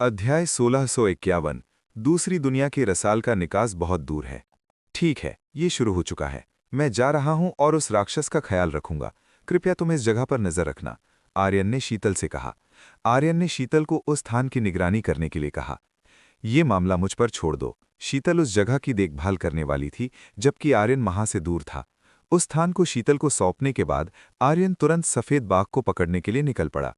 अध्याय 1651। दूसरी दुनिया के रसाल का निकास बहुत दूर है। ठीक है, ये शुरू हो चुका है। मैं जा रहा हूं और उस राक्षस का ख्याल रखूंगा। कृपया तुम इस जगह पर नजर रखना, आर्यन ने शीतल से कहा। आर्यन ने शीतल को उस स्थान की निगरानी करने के लिए कहा। ये मामला मुझ पर छोड़ दो। शीतल उस जगह की देखभाल करने वाली थी, जबकि आर्यन वहां से दूर था। उस स्थान को शीतल को सौंपने के बाद आर्यन तुरंत सफेद बाघ को पकड़ने के लिए निकल पड़ा।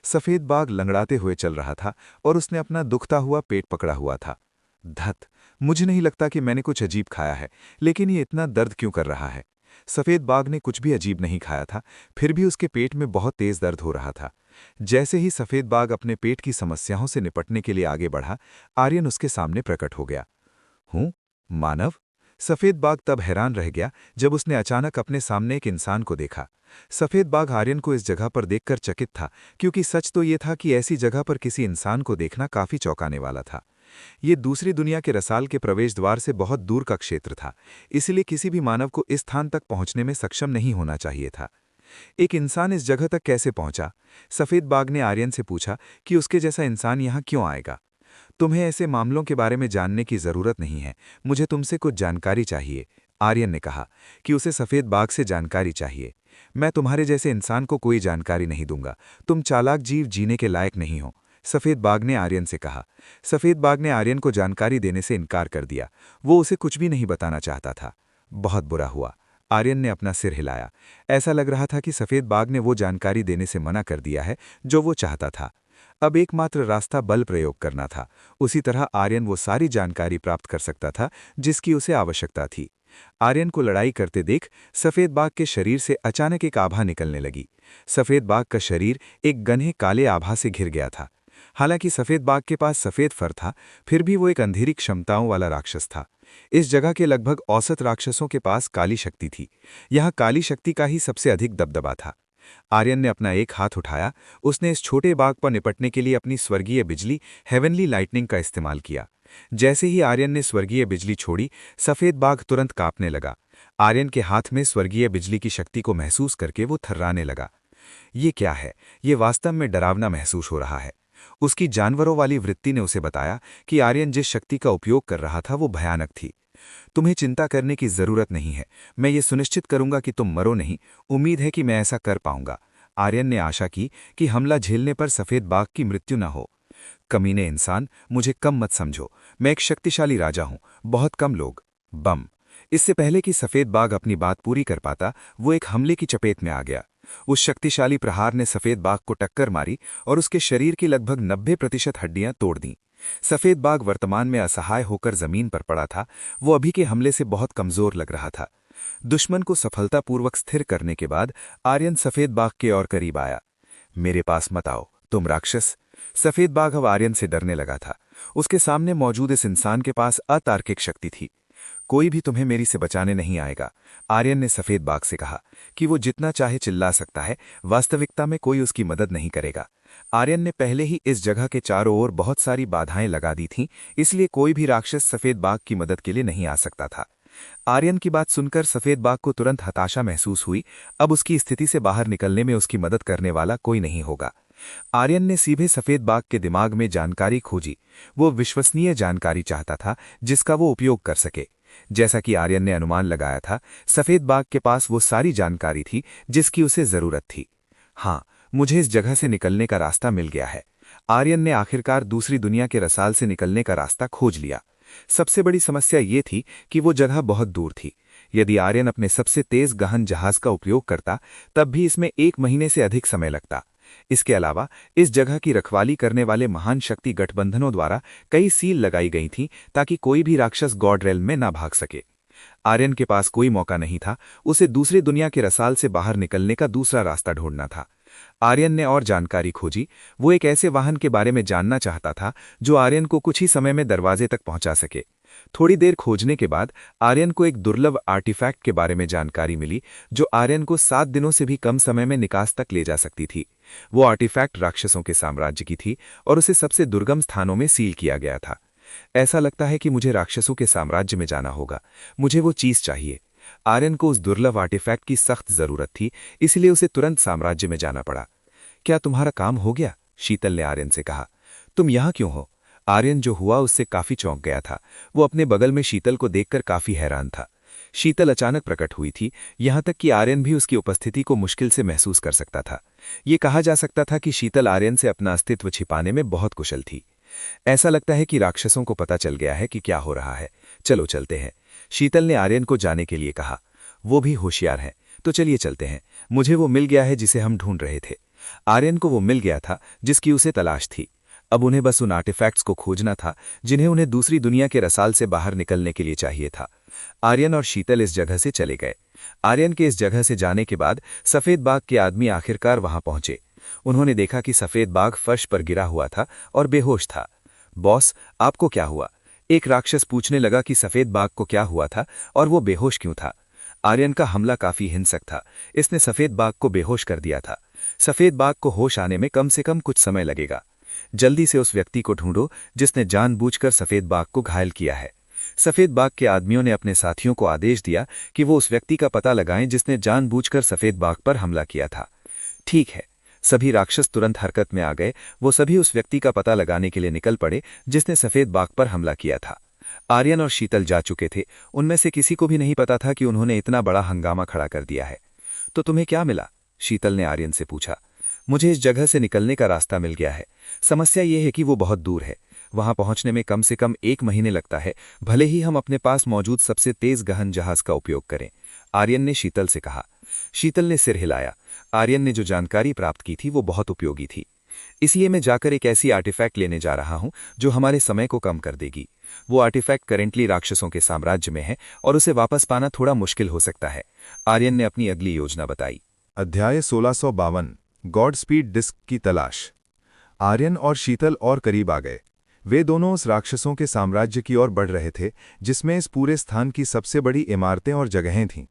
सफेद बाघ लंगड़ाते हुए चल रहा था और उसने अपना दुखता हुआ पेट पकड़ा हुआ था। धत, मुझे नहीं लगता कि मैंने कुछ अजीब खाया है, लेकिन ये इतना दर्द क्यों कर रहा है। सफेद बाघ ने कुछ भी अजीब नहीं खाया था, फिर भी उसके पेट में बहुत तेज दर्द हो रहा था। जैसे ही सफेद बाघ अपने पेट की समस्याओं से निपटने के लिए आगे बढ़ा, आर्यन उसके सामने प्रकट हो गया। हूं, मानव? सफेद बाघ तब हैरान रह गया जब उसने अचानक अपने सामने एक इंसान को देखा। सफेद बाघ आर्यन को इस जगह पर देखकर चकित था, क्योंकि सच तो ये था कि ऐसी जगह पर किसी इंसान को देखना काफी चौंकाने वाला था। ये दूसरी दुनिया के रसाल के प्रवेश द्वार से बहुत दूर का क्षेत्र था, इसलिए किसी भी मानव को इस स्थान तक पहुंचने में सक्षम नहीं होना चाहिए था। एक इंसान इस जगह तक कैसे पहुंचा? सफेद बाघ ने आर्यन से पूछा कि उसके जैसा इंसान यहाँ क्यों आएगा। तुम्हें ऐसे मामलों के बारे में जानने की जरूरत नहीं है, मुझे तुमसे कुछ जानकारी चाहिए। आर्यन ने कहा कि उसे सफेद बाघ से जानकारी चाहिए। मैं तुम्हारे जैसे इंसान को कोई जानकारी नहीं दूंगा, तुम चालाक जीव जीने के लायक नहीं हो, सफेद बाघ ने आर्यन से कहा। सफेद बाघ ने आर्यन को जानकारी देने से इनकार कर दिया। वो उसे कुछ भी नहीं बताना चाहता था। बहुत बुरा हुआ। आर्यन ने अपना सिर हिलाया। ऐसा लग रहा था कि सफेद बाघ ने वो जानकारी देने से मना कर दिया है जो वो चाहता था। अब एकमात्र रास्ता बल प्रयोग करना था। उसी तरह आर्यन वो सारी जानकारी प्राप्त कर सकता था जिसकी उसे आवश्यकता थी। आर्यन को लड़ाई करते देख सफेद बाघ के शरीर से अचानक एक आभा निकलने लगी। सफेद बाघ का शरीर एक घने काले आभा से घिर गया था। हालांकि सफेद बाघ के पास सफेद फर था, फिर भी वो एक अंधेरी क्षमताओं वाला राक्षस था। इस जगह के लगभग औसत राक्षसों के पास काली शक्ति थी। यहाँ काली शक्ति का ही सबसे अधिक दबदबा था। आर्यन ने अपना एक हाथ उठाया। उसने इस छोटे बाघ पर निपटने के लिए अपनी स्वर्गीय बिजली हेवनली लाइटनिंग का इस्तेमाल किया। जैसे ही आर्यन ने स्वर्गीय बिजली छोड़ी, सफेद बाघ तुरंत कांपने लगा। आर्यन के हाथ में स्वर्गीय बिजली की शक्ति को महसूस करके वो थर्राने लगा। ये क्या है? ये वास्तव में डरावना महसूस हो रहा है। उसकी जानवरों वाली वृत्ति ने उसे बताया कि आर्यन जिस शक्ति का उपयोग कर रहा था वो भयानक थी। तुम्हें चिंता करने की जरूरत नहीं है, मैं ये सुनिश्चित करूंगा कि तुम मरो नहीं। उम्मीद है कि मैं ऐसा कर पाऊंगा। आर्यन ने आशा की कि हमला झेलने पर सफेद बाघ की मृत्यु न हो। कमीने इंसान, मुझे कम मत समझो। मैं एक शक्तिशाली राजा हूं, बहुत कम लोग। बम। इससे पहले कि सफेद बाघ अपनी बात पूरी कर पाता, वो एक हमले की चपेट में आ गया। उस शक्तिशाली प्रहार ने सफेद बाघ को टक्कर मारी और उसके शरीर की लगभग 90% हड्डियां तोड़ दीं। सफेद बाघ वर्तमान में असहाय होकर जमीन पर पड़ा था। वो अभी के हमले से बहुत कमजोर लग रहा था। दुश्मन को सफलतापूर्वक स्थिर करने के बाद आर्यन सफेद बाघ के और करीब आया। मेरे पास मत आओ, तुम राक्षस। सफेद बाघ अब आर्यन से डरने लगा था। उसके सामने मौजूद इस इंसान के पास अतार्किक शक्ति थी। कोई भी तुम्हें मेरी से बचाने नहीं आएगा, आर्यन ने सफेद बाघ से कहा कि वो जितना चाहे चिल्ला सकता है, वास्तविकता में कोई उसकी मदद नहीं करेगा। आर्यन ने पहले ही इस जगह के चारों ओर बहुत सारी बाधाएं लगा दी थीं, इसलिए कोई भी राक्षस सफेद बाघ की मदद के लिए नहीं आ सकता था। आर्यन की बात सुनकर सफेद बाघ को तुरंत हताशा महसूस हुई। अब उसकी स्थिति से बाहर निकलने में उसकी मदद करने वाला कोई नहीं होगा। आर्यन ने सीधे सफेद बाघ के दिमाग में जानकारी खोजी। वो विश्वसनीय जानकारी चाहता था जिसका वो उपयोग कर सके। जैसा कि आर्यन ने अनुमान लगाया था, सफेद बाघ के पास वो सारी जानकारी थी जिसकी उसे जरूरत थी। हाँ, मुझे इस जगह से निकलने का रास्ता मिल गया है। आर्यन ने आखिरकार दूसरी दुनिया के रसाल से निकलने का रास्ता खोज लिया। सबसे बड़ी समस्या ये थी कि वो जगह बहुत दूर थी। यदि आर्यन अपने सबसे तेज गहन जहाज का उपयोग करता, तब भी इसमें 1 महीने से अधिक समय लगता। इसके अलावा इस जगह की रखवाली करने वाले महान शक्ति गठबंधनों द्वारा कई सील लगाई गई थीं ताकि कोई भी राक्षस गॉड रेल्म में ना भाग सके। आर्यन के पास कोई मौका नहीं था। उसे दूसरी दुनिया के रसाल से बाहर निकलने का दूसरा रास्ता ढूंढना था। आर्यन ने और जानकारी खोजी। वो एक ऐसे वाहन के बारे में जानना चाहता था जो आर्यन को कुछ ही समय में दरवाजे तक पहुंचा सके। थोड़ी देर खोजने के बाद आर्यन को एक दुर्लभ आर्टिफैक्ट के बारे में जानकारी मिली जो आर्यन को 7 दिनों से भी कम समय में निकास तक ले जा सकती थी। वो आर्टिफैक्ट राक्षसों के साम्राज्य की थी और उसे सबसे दुर्गम स्थानों में सील किया गया था। ऐसा लगता है कि मुझे राक्षसों के साम्राज्य में जाना होगा। मुझे वो चीज चाहिए। आर्यन को उस दुर्लभ आर्टिफैक्ट की सख्त जरूरत थी, इसलिए उसे तुरंत साम्राज्य में जाना पड़ा। क्या तुम्हारा काम हो गया? शीतल ने आर्यन से कहा। तुम यहाँ क्यों हो? आर्यन जो हुआ उससे काफी चौंक गया था। वो अपने बगल में शीतल को देखकर काफी हैरान था। शीतल अचानक प्रकट हुई थी, यहां तक कि आर्यन भी उसकी उपस्थिति को मुश्किल से महसूस कर सकता था। ये कहा जा सकता था कि शीतल आर्यन से अपना अस्तित्व छिपाने में बहुत कुशल थी। ऐसा लगता है कि राक्षसों को पता चल गया है कि क्या हो रहा है। चलो चलते हैं, शीतल ने आर्यन को जाने के लिए कहा। वो भी होशियार है, तो चलिए चलते हैं। मुझे वो मिल गया है जिसे हम ढूंढ रहे थे। आर्यन को वो मिल गया था जिसकी उसे तलाश थी। अब उन्हें बस उन आर्टिफैक्ट्स को खोजना था जिन्हें उन्हें दूसरी दुनिया के रसाल से बाहर निकलने के लिए चाहिए था। आर्यन और शीतल इस जगह से चले गए। आर्यन के इस जगह से जाने के बाद सफेद बाघ के आदमी आखिरकार वहां पहुंचे। उन्होंने देखा कि सफेद बाघ फर्श पर गिरा हुआ था और बेहोश था। बॉस, आपको क्या हुआ? एक राक्षस पूछने लगा कि सफेद बाघ को क्या हुआ था और वो बेहोश क्यों था। आर्यन का हमला काफी हिंसक था। इसने सफेद बाघ को बेहोश कर दिया था। सफेद बाघ को होश आने में कम से कम कुछ समय लगेगा। जल्दी से उस व्यक्ति को ढूंढो जिसने जानबूझकर सफेद बाघ को घायल किया है। सफेद बाघ के आदमियों ने अपने साथियों को आदेश दिया कि वो उस व्यक्ति का पता लगाएं जिसने जानबूझकर सफेद बाघ पर हमला किया था। ठीक है, सभी राक्षस तुरंत हरकत में आ गए। वो सभी उस व्यक्ति का पता लगाने के लिए निकल पड़े जिसने सफेद बाघ पर हमला किया था। आर्यन और शीतल जा चुके थे। उनमें से किसी को भी नहीं पता था कि उन्होंने इतना बड़ा हंगामा खड़ा कर दिया है। तो तुम्हें क्या मिला? शीतल ने आर्यन से पूछा। मुझे इस जगह से निकलने का रास्ता मिल गया है। समस्या ये है कि वो बहुत दूर है। वहां पहुंचने में कम से कम 1 महीने लगता है, भले ही हम अपने पास मौजूद सबसे तेज गहन जहाज का उपयोग करें, आर्यन ने शीतल से कहा। शीतल ने सिर हिलाया। आर्यन ने जो जानकारी प्राप्त की थी वो बहुत उपयोगी थी। इसलिए मैं जाकर एक ऐसी आर्टिफैक्ट लेने जा रहा हूं जो हमारे समय को कम कर देगी। वो आर्टिफैक्ट करेंटली राक्षसों के साम्राज्य में है और उसे वापस पाना थोड़ा मुश्किल हो सकता है। आर्यन ने अपनी अगली योजना बताई। अध्याय 1652 गॉड स्पीड डिस्क की तलाश। आर्यन और शीतल और करीब आ गए। वे दोनों उस राक्षसों के साम्राज्य की ओर बढ़ रहे थे जिसमें इस पूरे स्थान की सबसे बड़ी इमारतें और जगहें थीं।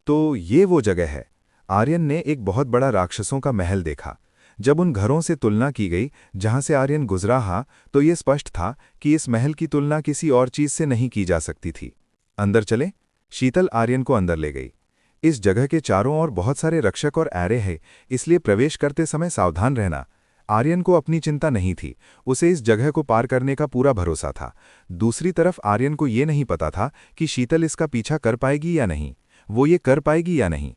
तो ये वो जगह है। आर्यन ने एक बहुत बड़ा राक्षसों का महल देखा। जब उन घरों से तुलना की गई जहां से आर्यन गुजरा हा, तो ये स्पष्ट था कि इस महल की तुलना किसी और चीज से नहीं की जा सकती थी। अंदर चले? शीतल आर्यन को अंदर ले गई। इस जगह के चारों ओर बहुत सारे रक्षक और ऐरे हैं, इसलिए प्रवेश करते समय सावधान रहना। आर्यन को अपनी चिंता नहीं थी। उसे इस जगह को पार करने का पूरा भरोसा था। दूसरी तरफ आर्यन को ये नहीं पता था कि शीतल इसका पीछा कर पाएगी या नहीं, वो ये कर पाएगी या नहीं।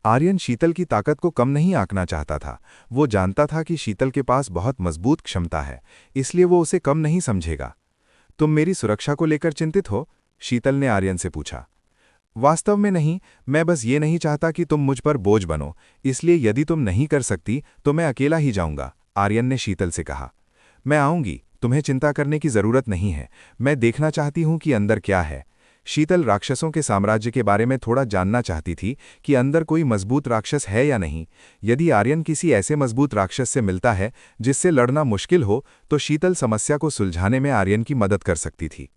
आर्यन शीतल की ताकत को कम नहीं आंकना चाहता था। वो जानता था कि शीतल के पास बहुत मजबूत क्षमता है, इसलिए वो उसे कम नहीं समझेगा। तुम मेरी सुरक्षा को लेकर चिंतित हो? शीतल ने आर्यन से पूछा। वास्तव में नहीं, मैं बस ये नहीं चाहता कि तुम मुझ पर बोझ बनो, इसलिए यदि तुम नहीं कर सकती तो मैं अकेला ही जाऊंगा, आर्यन ने शीतल से कहा। मैं आऊंगी, तुम्हें चिंता करने की जरूरत नहीं है। मैं देखना चाहती हूं कि अंदर क्या है। शीतल राक्षसों के साम्राज्य के बारे में थोड़ा जानना चाहती थी कि अंदर कोई मजबूत राक्षस है या नहीं। यदि आर्यन किसी ऐसे मजबूत राक्षस से मिलता है जिससे लड़ना मुश्किल हो, तो शीतल समस्या को सुलझाने में आर्यन की मदद कर सकती थी।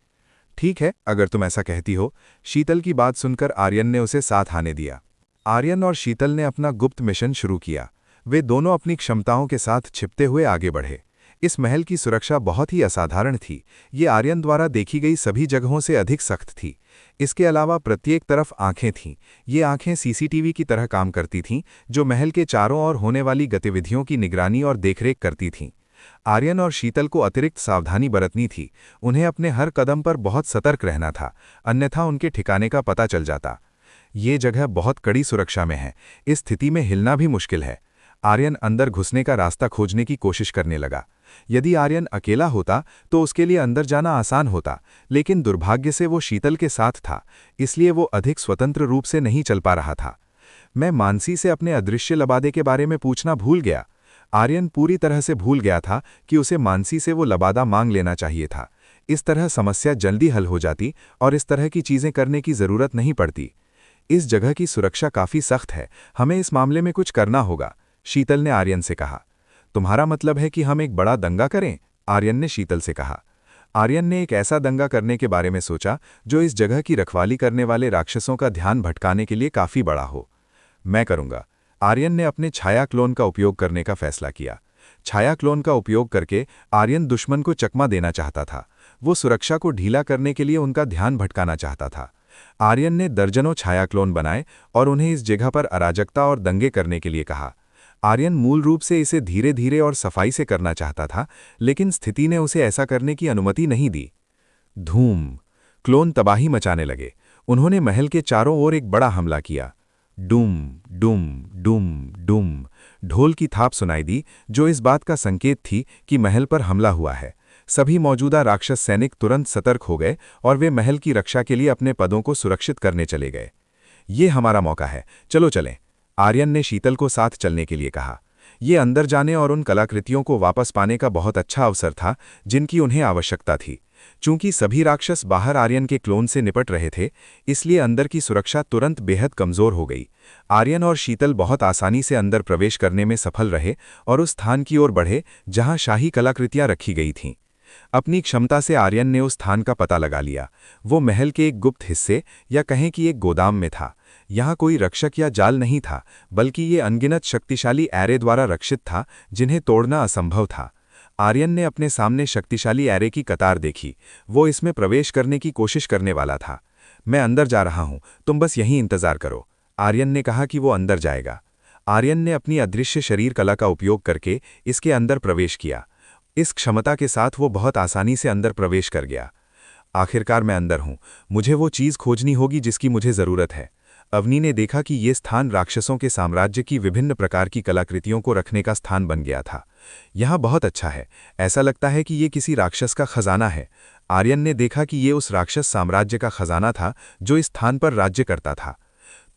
ठीक है, अगर तुम ऐसा कहती हो। शीतल की बात सुनकर आर्यन ने उसे साथ आने दिया। आर्यन और शीतल ने अपना गुप्त मिशन शुरू किया। वे दोनों अपनी क्षमताओं के साथ छिपते हुए आगे बढ़े। इस महल की सुरक्षा बहुत ही असाधारण थी। ये आर्यन द्वारा देखी गई सभी जगहों से अधिक सख्त थी। इसके अलावा प्रत्येक तरफ आंखें थीं। ये आंखें सीसीटीवी की तरह काम करती थीं, जो महल के चारों ओर होने वाली गतिविधियों की निगरानी और देखरेख करती थीं। आर्यन और शीतल को अतिरिक्त सावधानी बरतनी थी। उन्हें अपने हर कदम पर बहुत सतर्क रहना था, अन्यथा उनके ठिकाने का पता चल जाता। ये जगह बहुत कड़ी सुरक्षा में है। इस स्थिति में हिलना भी मुश्किल है। आर्यन अंदर घुसने का रास्ता खोजने की कोशिश करने लगा। यदि आर्यन अकेला होता तो उसके लिए अंदर जाना आसान होता, लेकिन दुर्भाग्य से वो शीतल के साथ था, इसलिए वो अधिक स्वतंत्र रूप से नहीं चल पा रहा था। मैं मानसी से अपने अदृश्य लबादे के बारे में पूछना भूल गया। आर्यन पूरी तरह से भूल गया था कि उसे मानसी से वो लबादा मांग लेना चाहिए था। इस तरह समस्या जल्दी हल हो जाती और इस तरह की चीजें करने की जरूरत नहीं पड़ती। इस जगह की सुरक्षा काफी सख्त है, हमें इस मामले में कुछ करना होगा, शीतल ने आर्यन से कहा। तुम्हारा मतलब है कि हम एक बड़ा दंगा करें? आर्यन ने शीतल से कहा। आर्यन ने एक ऐसा दंगा करने के बारे में सोचा जो इस जगह की रखवाली करने वाले राक्षसों का ध्यान भटकाने के लिए काफी बड़ा हो। मैं करूंगा। आर्यन ने अपने छाया क्लोन का उपयोग करने का फैसला किया। छाया क्लोन का उपयोग करके आर्यन दुश्मन को चकमा देना चाहता था। वो सुरक्षा को ढीला करने के लिए उनका ध्यान भटकाना चाहता था। आर्यन ने दर्जनों छाया क्लोन बनाए और उन्हें इस जगह पर अराजकता और दंगे करने के लिए कहा। आर्यन मूल रूप से इसे धीरे धीरे और सफाई से करना चाहता था, लेकिन स्थिति ने उसे ऐसा करने की अनुमति नहीं दी। धूम! क्लोन तबाही मचाने लगे। उन्होंने महल के चारों ओर एक बड़ा हमला किया। डूम डूम डूम डूम। ढोल की थाप सुनाई दी, जो इस बात का संकेत थी कि महल पर हमला हुआ है। सभी मौजूदा राक्षस सैनिक तुरंत सतर्क हो गए और वे महल की रक्षा के लिए अपने पदों को सुरक्षित करने चले गए। ये हमारा मौका है, चलो चलें। आर्यन ने शीतल को साथ चलने के लिए कहा। ये अंदर जाने और उन कलाकृतियों को वापस पाने का बहुत अच्छा अवसर था जिनकी उन्हें आवश्यकता थी। चूंकि सभी राक्षस बाहर आर्यन के क्लोन से निपट रहे थे, इसलिए अंदर की सुरक्षा तुरंत बेहद कमजोर हो गई। आर्यन और शीतल बहुत आसानी से अंदर प्रवेश करने में सफल रहे और उस स्थान की ओर बढ़े जहां शाही कलाकृतियां रखी गई थीं। अपनी क्षमता से आर्यन ने उस स्थान का पता लगा लिया। वो महल के एक गुप्त हिस्से या कहें कि एक गोदाम में था। यहाँ कोई रक्षक या जाल नहीं था, बल्कि ये अनगिनत शक्तिशाली एरे द्वारा रक्षित था जिन्हें तोड़ना असंभव था। आर्यन ने अपने सामने शक्तिशाली एरे की कतार देखी। वो इसमें प्रवेश करने की कोशिश करने वाला था। मैं अंदर जा रहा हूं, तुम बस यहीं इंतजार करो। आर्यन ने कहा कि वो अंदर जाएगा। आर्यन ने अपनी अदृश्य शरीर कला का उपयोग करके इसके अंदर प्रवेश किया। इस क्षमता के साथ वो बहुत आसानी से अंदर प्रवेश कर गया। आखिरकार मैं अंदर हूं। मुझे वो चीज़ खोजनी होगी जिसकी मुझे ज़रूरत है। अवनी ने देखा कि ये स्थान राक्षसों के साम्राज्य की विभिन्न प्रकार की कलाकृतियों को रखने का स्थान बन गया था। यहाँ बहुत अच्छा है, ऐसा लगता है कि ये किसी राक्षस का खजाना है। आर्यन ने देखा कि ये उस राक्षस साम्राज्य का खजाना था जो इस स्थान पर राज्य करता था।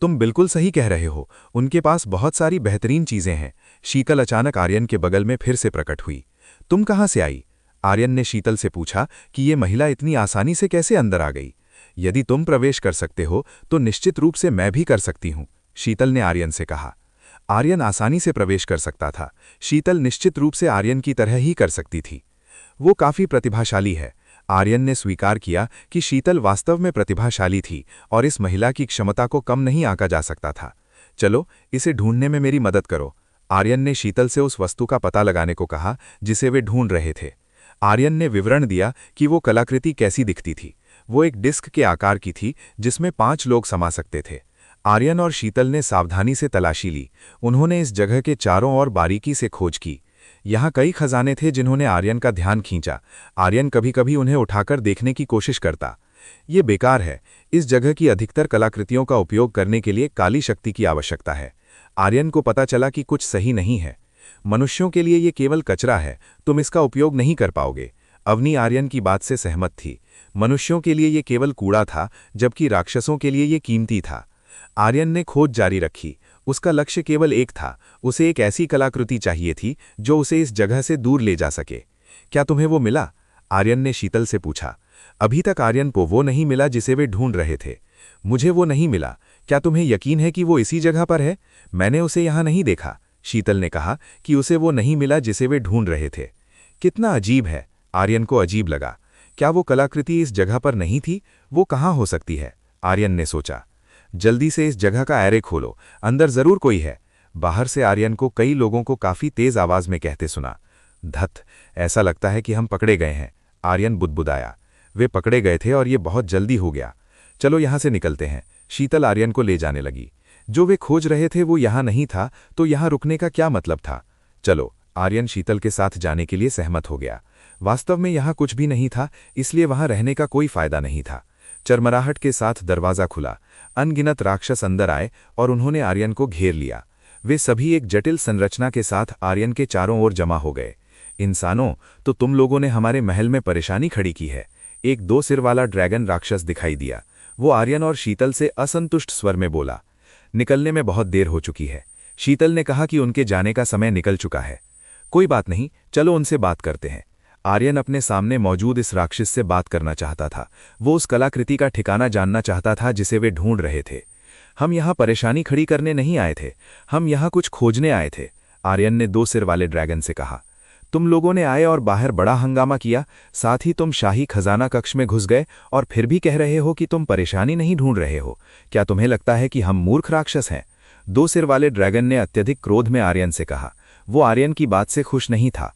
तुम बिल्कुल सही कह रहे हो, उनके पास बहुत सारी बेहतरीन चीज़ें हैं। शीतल अचानक आर्यन के बगल में फिर से प्रकट हुई। तुम कहाँ से आई? आर्यन ने शीतल से पूछा कि ये महिला इतनी आसानी से कैसे अंदर आ गई। यदि तुम प्रवेश कर सकते हो तो निश्चित रूप से मैं भी कर सकती हूँ, शीतल ने आर्यन से कहा। आर्यन आसानी से प्रवेश कर सकता था। शीतल निश्चित रूप से आर्यन की तरह ही कर सकती थी। वो काफ़ी प्रतिभाशाली है। आर्यन ने स्वीकार किया कि शीतल वास्तव में प्रतिभाशाली थी और इस महिला की क्षमता को कम नहीं आंका जा सकता था। चलो, इसे ढूंढने में मेरी मदद करो। आर्यन ने शीतल से उस वस्तु का पता लगाने को कहा जिसे वे ढूंढ रहे थे। आर्यन ने विवरण दिया कि वो कलाकृति कैसी दिखती थी। वो एक डिस्क के आकार की थी जिसमें 5 लोग समा सकते थे। आर्यन और शीतल ने सावधानी से तलाशी ली। उन्होंने इस जगह के चारों ओर बारीकी से खोज की। यहाँ कई खजाने थे जिन्होंने आर्यन का ध्यान खींचा। आर्यन कभी कभी उन्हें उठाकर देखने की कोशिश करता। ये बेकार है। इस जगह की अधिकतर कलाकृतियों का उपयोग करने के लिए काली शक्ति की आवश्यकता है। आर्यन को पता चला कि कुछ सही नहीं है। मनुष्यों के लिए ये केवल कचरा है, तुम इसका उपयोग नहीं कर पाओगे। अवनी आर्यन की बात से सहमत थी। मनुष्यों के लिए ये केवल कूड़ा था, जबकि राक्षसों के लिए ये कीमती था। आर्यन ने खोज जारी रखी। उसका लक्ष्य केवल एक था, उसे एक ऐसी कलाकृति चाहिए थी जो उसे इस जगह से दूर ले जा सके। क्या तुम्हें वो मिला? आर्यन ने शीतल से पूछा। अभी तक आर्यन को वो नहीं मिला जिसे वे ढूंढ रहे थे। मुझे वो नहीं मिला। क्या तुम्हें यकीन है कि वो इसी जगह पर है? मैंने उसे यहाँ नहीं देखा। शीतल ने कहा कि उसे वो नहीं मिला जिसे वे ढूंढ रहे थे। कितना अजीब है। आर्यन को अजीब लगा। क्या वो कलाकृति इस जगह पर नहीं थी? वो कहाँ हो सकती है? आर्यन ने सोचा। जल्दी से इस जगह का एरे खोलो, अंदर जरूर कोई है। बाहर से आर्यन को कई लोगों को काफी तेज आवाज में कहते सुना। धत, ऐसा लगता है कि हम पकड़े गए हैं। आर्यन बुदबुदाया। वे पकड़े गए थे और ये बहुत जल्दी हो गया। चलो यहाँ से निकलते हैं। शीतल आर्यन को ले जाने लगी। जो वे खोज रहे थे वो यहाँ नहीं था, तो यहाँ रुकने का क्या मतलब था? चलो, आर्यन शीतल के साथ जाने के लिए सहमत हो गया। वास्तव में यहाँ कुछ भी नहीं था, इसलिए वहाँ रहने का कोई फायदा नहीं था। चरमराहट के साथ दरवाज़ा खुला। अनगिनत राक्षस अंदर आए और उन्होंने आर्यन को घेर लिया। वे सभी एक जटिल संरचना के साथ आर्यन के चारों ओर जमा हो गए। इंसानों, तो तुम लोगों ने हमारे महल में परेशानी खड़ी की है। एक 2 सिर वाला ड्रैगन राक्षस दिखाई दिया। वो आर्यन और शीतल से असंतुष्ट स्वर में बोला। निकलने में बहुत देर हो चुकी है। शीतल ने कहा कि उनके जाने का समय निकल चुका है। कोई बात नहीं, चलो उनसे बात करते हैं। आर्यन अपने सामने मौजूद इस राक्षस से बात करना चाहता था। वो उस कलाकृति का ठिकाना जानना चाहता था जिसे वे ढूंढ रहे थे। हम यहाँ परेशानी खड़ी करने नहीं आए थे, हम यहाँ कुछ खोजने आए थे, आर्यन ने 2 सिर वाले ड्रैगन से कहा। तुम लोगों ने आए और बाहर बड़ा हंगामा किया, साथ ही तुम शाही खजाना कक्ष में घुस गए और फिर भी कह रहे हो कि तुम परेशानी नहीं ढूंढ रहे हो। क्या तुम्हें लगता है कि हम मूर्ख राक्षस हैं? 2 सिर वाले ड्रैगन ने अत्यधिक क्रोध में आर्यन से कहा। वो आर्यन की बात से खुश नहीं था।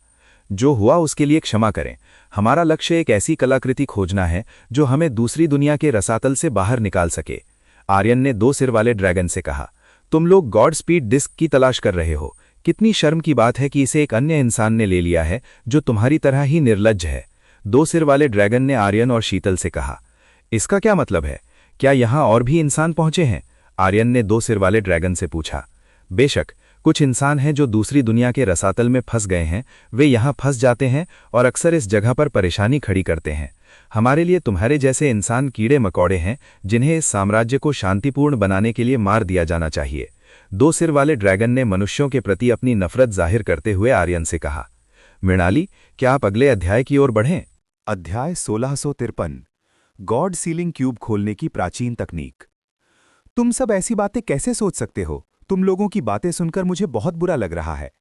जो हुआ उसके लिए क्षमा करें। हमारा लक्ष्य एक ऐसी कलाकृति खोजना है जो हमें दूसरी दुनिया के रसातल से बाहर निकाल सके, आर्यन ने 2 सिर वाले ड्रैगन से कहा। तुम लोग गॉड स्पीड डिस्क की तलाश कर रहे हो, कितनी शर्म की बात है कि इसे एक अन्य इंसान ने ले लिया है जो तुम्हारी तरह ही निर्लज्ज है। दो सिर वाले ड्रैगन ने आर्यन और शीतल से कहा। इसका क्या मतलब है? क्या यहाँ और भी इंसान पहुंचे हैं? आर्यन ने दो सिर वाले ड्रैगन से पूछा। बेशक, कुछ इंसान हैं जो दूसरी दुनिया के रसातल में फंस गए हैं। वे यहाँ फंस जाते हैं और अक्सर इस जगह पर परेशानी खड़ी करते हैं। हमारे लिए तुम्हारे जैसे इंसान कीड़े मकोड़े हैं जिन्हें इस साम्राज्य को शांतिपूर्ण बनाने के लिए मार दिया जाना चाहिए। दो सिर वाले ड्रैगन ने मनुष्यों के प्रति अपनी नफरत जाहिर करते हुए आर्यन से कहा। मृणाली, क्या आप अगले अध्याय की ओर बढ़ें? अध्याय 1653 गॉड सीलिंग क्यूब खोलने की प्राचीन तकनीक। तुम सब ऐसी बातें कैसे सोच सकते हो? तुम लोगों की बातें सुनकर मुझे बहुत बुरा लग रहा है।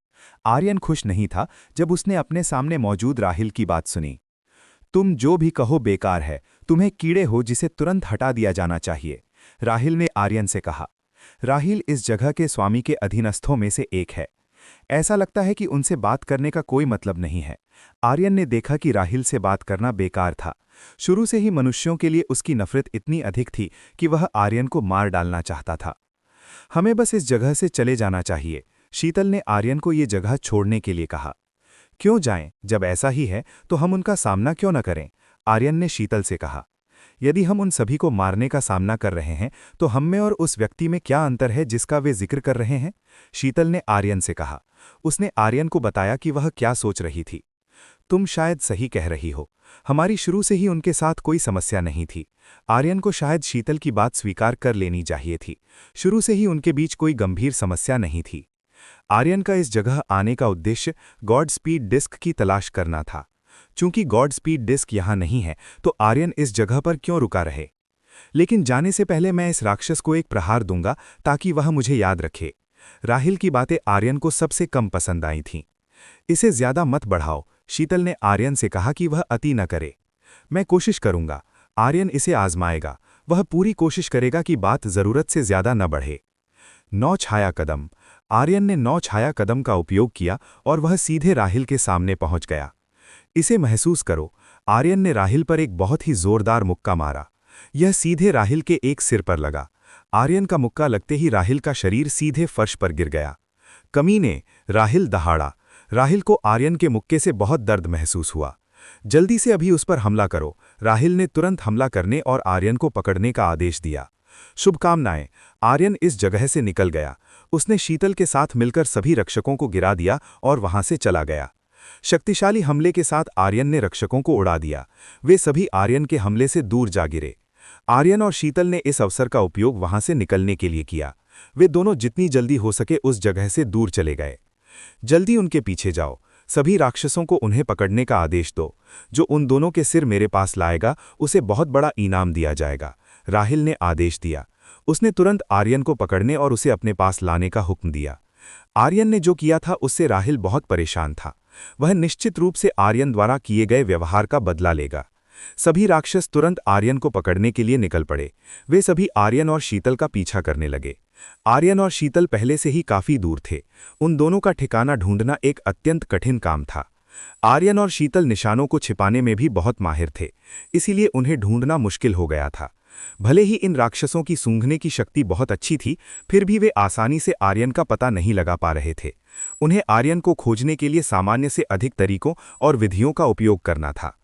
आर्यन खुश नहीं था जब उसने अपने सामने मौजूद राहिल की बात सुनी। तुम जो भी कहो बेकार है, तुम्हें कीड़े हो जिसे तुरंत हटा दिया जाना चाहिए, राहिल ने आर्यन से कहा। राहिल इस जगह के स्वामी के अधीनस्थों में से एक है। ऐसा लगता है कि उनसे बात करने का कोई मतलब नहीं है। आर्यन ने देखा कि राहिल से बात करना बेकार था। शुरू से ही मनुष्यों के लिए उसकी नफरत इतनी अधिक थी कि वह आर्यन को मार डालना चाहता था। हमें बस इस जगह से चले जाना चाहिए, शीतल ने आर्यन को ये जगह छोड़ने के लिए कहा। क्यों जाएं? जब ऐसा ही है तो हम उनका सामना क्यों न करें? आर्यन ने शीतल से कहा। यदि हम उन सभी को मारने का सामना कर रहे हैं तो हम में और उस व्यक्ति में क्या अंतर है जिसका वे जिक्र कर रहे हैं? शीतल ने आर्यन से कहा। उसने आर्यन को बताया कि वह क्या सोच रही थी। तुम शायद सही कह रही हो, हमारी शुरू से ही उनके साथ कोई समस्या नहीं थी। आर्यन को शायद शीतल की बात स्वीकार कर लेनी चाहिए थी। शुरू से ही उनके बीच कोई गंभीर समस्या नहीं थी। आर्यन का इस जगह आने का उद्देश्य गॉड स्पीड डिस्क की तलाश करना था। चूंकि गॉड स्पीड डिस्क यहां नहीं है तो आर्यन इस जगह पर क्यों रुका रहे? लेकिन जाने से पहले मैं इस राक्षस को एक प्रहार दूंगा ताकि वह मुझे याद रखे। राहिल की बातें आर्यन को सबसे कम पसंद आई थीं। इसे ज्यादा मत बढ़ाओ, शीतल ने आर्यन से कहा कि वह अति न करे। मैं कोशिश करूंगा। आर्यन इसे आजमाएगा। वह पूरी कोशिश करेगा कि बात जरूरत से ज्यादा न बढ़े। 9 छाया कदम। आर्यन ने 9 छाया कदम का उपयोग किया और वह सीधे राहिल के सामने पहुंच गया। इसे महसूस करो। आर्यन ने राहिल पर एक बहुत ही जोरदार मुक्का मारा। यह सीधे राहिल के एक सिर पर लगा। आर्यन का मुक्का लगते ही राहिल का शरीर सीधे फर्श पर गिर गया। कमीने, राहिल दहाड़ा। राहिल को आर्यन के मुक्के से बहुत दर्द महसूस हुआ। जल्दी से अभी उस पर हमला करो। राहिल ने तुरंत हमला करने और आर्यन को पकड़ने का आदेश दिया। शुभकामनाएं। आर्यन इस जगह से निकल गया। उसने शीतल के साथ मिलकर सभी रक्षकों को गिरा दिया और वहां से चला गया। शक्तिशाली हमले के साथ आर्यन ने रक्षकों को उड़ा दिया। वे सभी आर्यन के हमले से दूर जा गिरे। आर्यन और शीतल ने इस अवसर का उपयोग वहां से निकलने के लिए किया। वे दोनों जितनी जल्दी हो सके उस जगह से दूर चले गए। जल्दी उनके पीछे जाओ। सभी राक्षसों को उन्हें पकड़ने का आदेश दो। जो उन दोनों के सिर मेरे पास लाएगा उसे बहुत बड़ा इनाम दिया जाएगा, राहिल ने आदेश दिया। उसने तुरंत आर्यन को पकड़ने और उसे अपने पास लाने का हुक्म दिया। आर्यन ने जो किया था उससे राहिल बहुत परेशान था। वह निश्चित रूप से आर्यन द्वारा किए गए व्यवहार का बदला लेगा। सभी राक्षस तुरंत आर्यन को पकड़ने के लिए निकल पड़े। वे सभी आर्यन और शीतल का पीछा करने लगे। आर्यन और शीतल पहले से ही काफी दूर थे। उन दोनों का ठिकाना ढूंढना एक अत्यंत कठिन काम था। आर्यन और शीतल निशानों को छिपाने में भी बहुत माहिर थे, इसीलिए उन्हें ढूंढना मुश्किल हो गया था। भले ही इन राक्षसों की सूंघने की शक्ति बहुत अच्छी थी, फिर भी वे आसानी से आर्यन का पता नहीं लगा पा रहे थे। उन्हें आर्यन को खोजने के लिए सामान्य से अधिक तरीकों और विधियों का उपयोग करना था।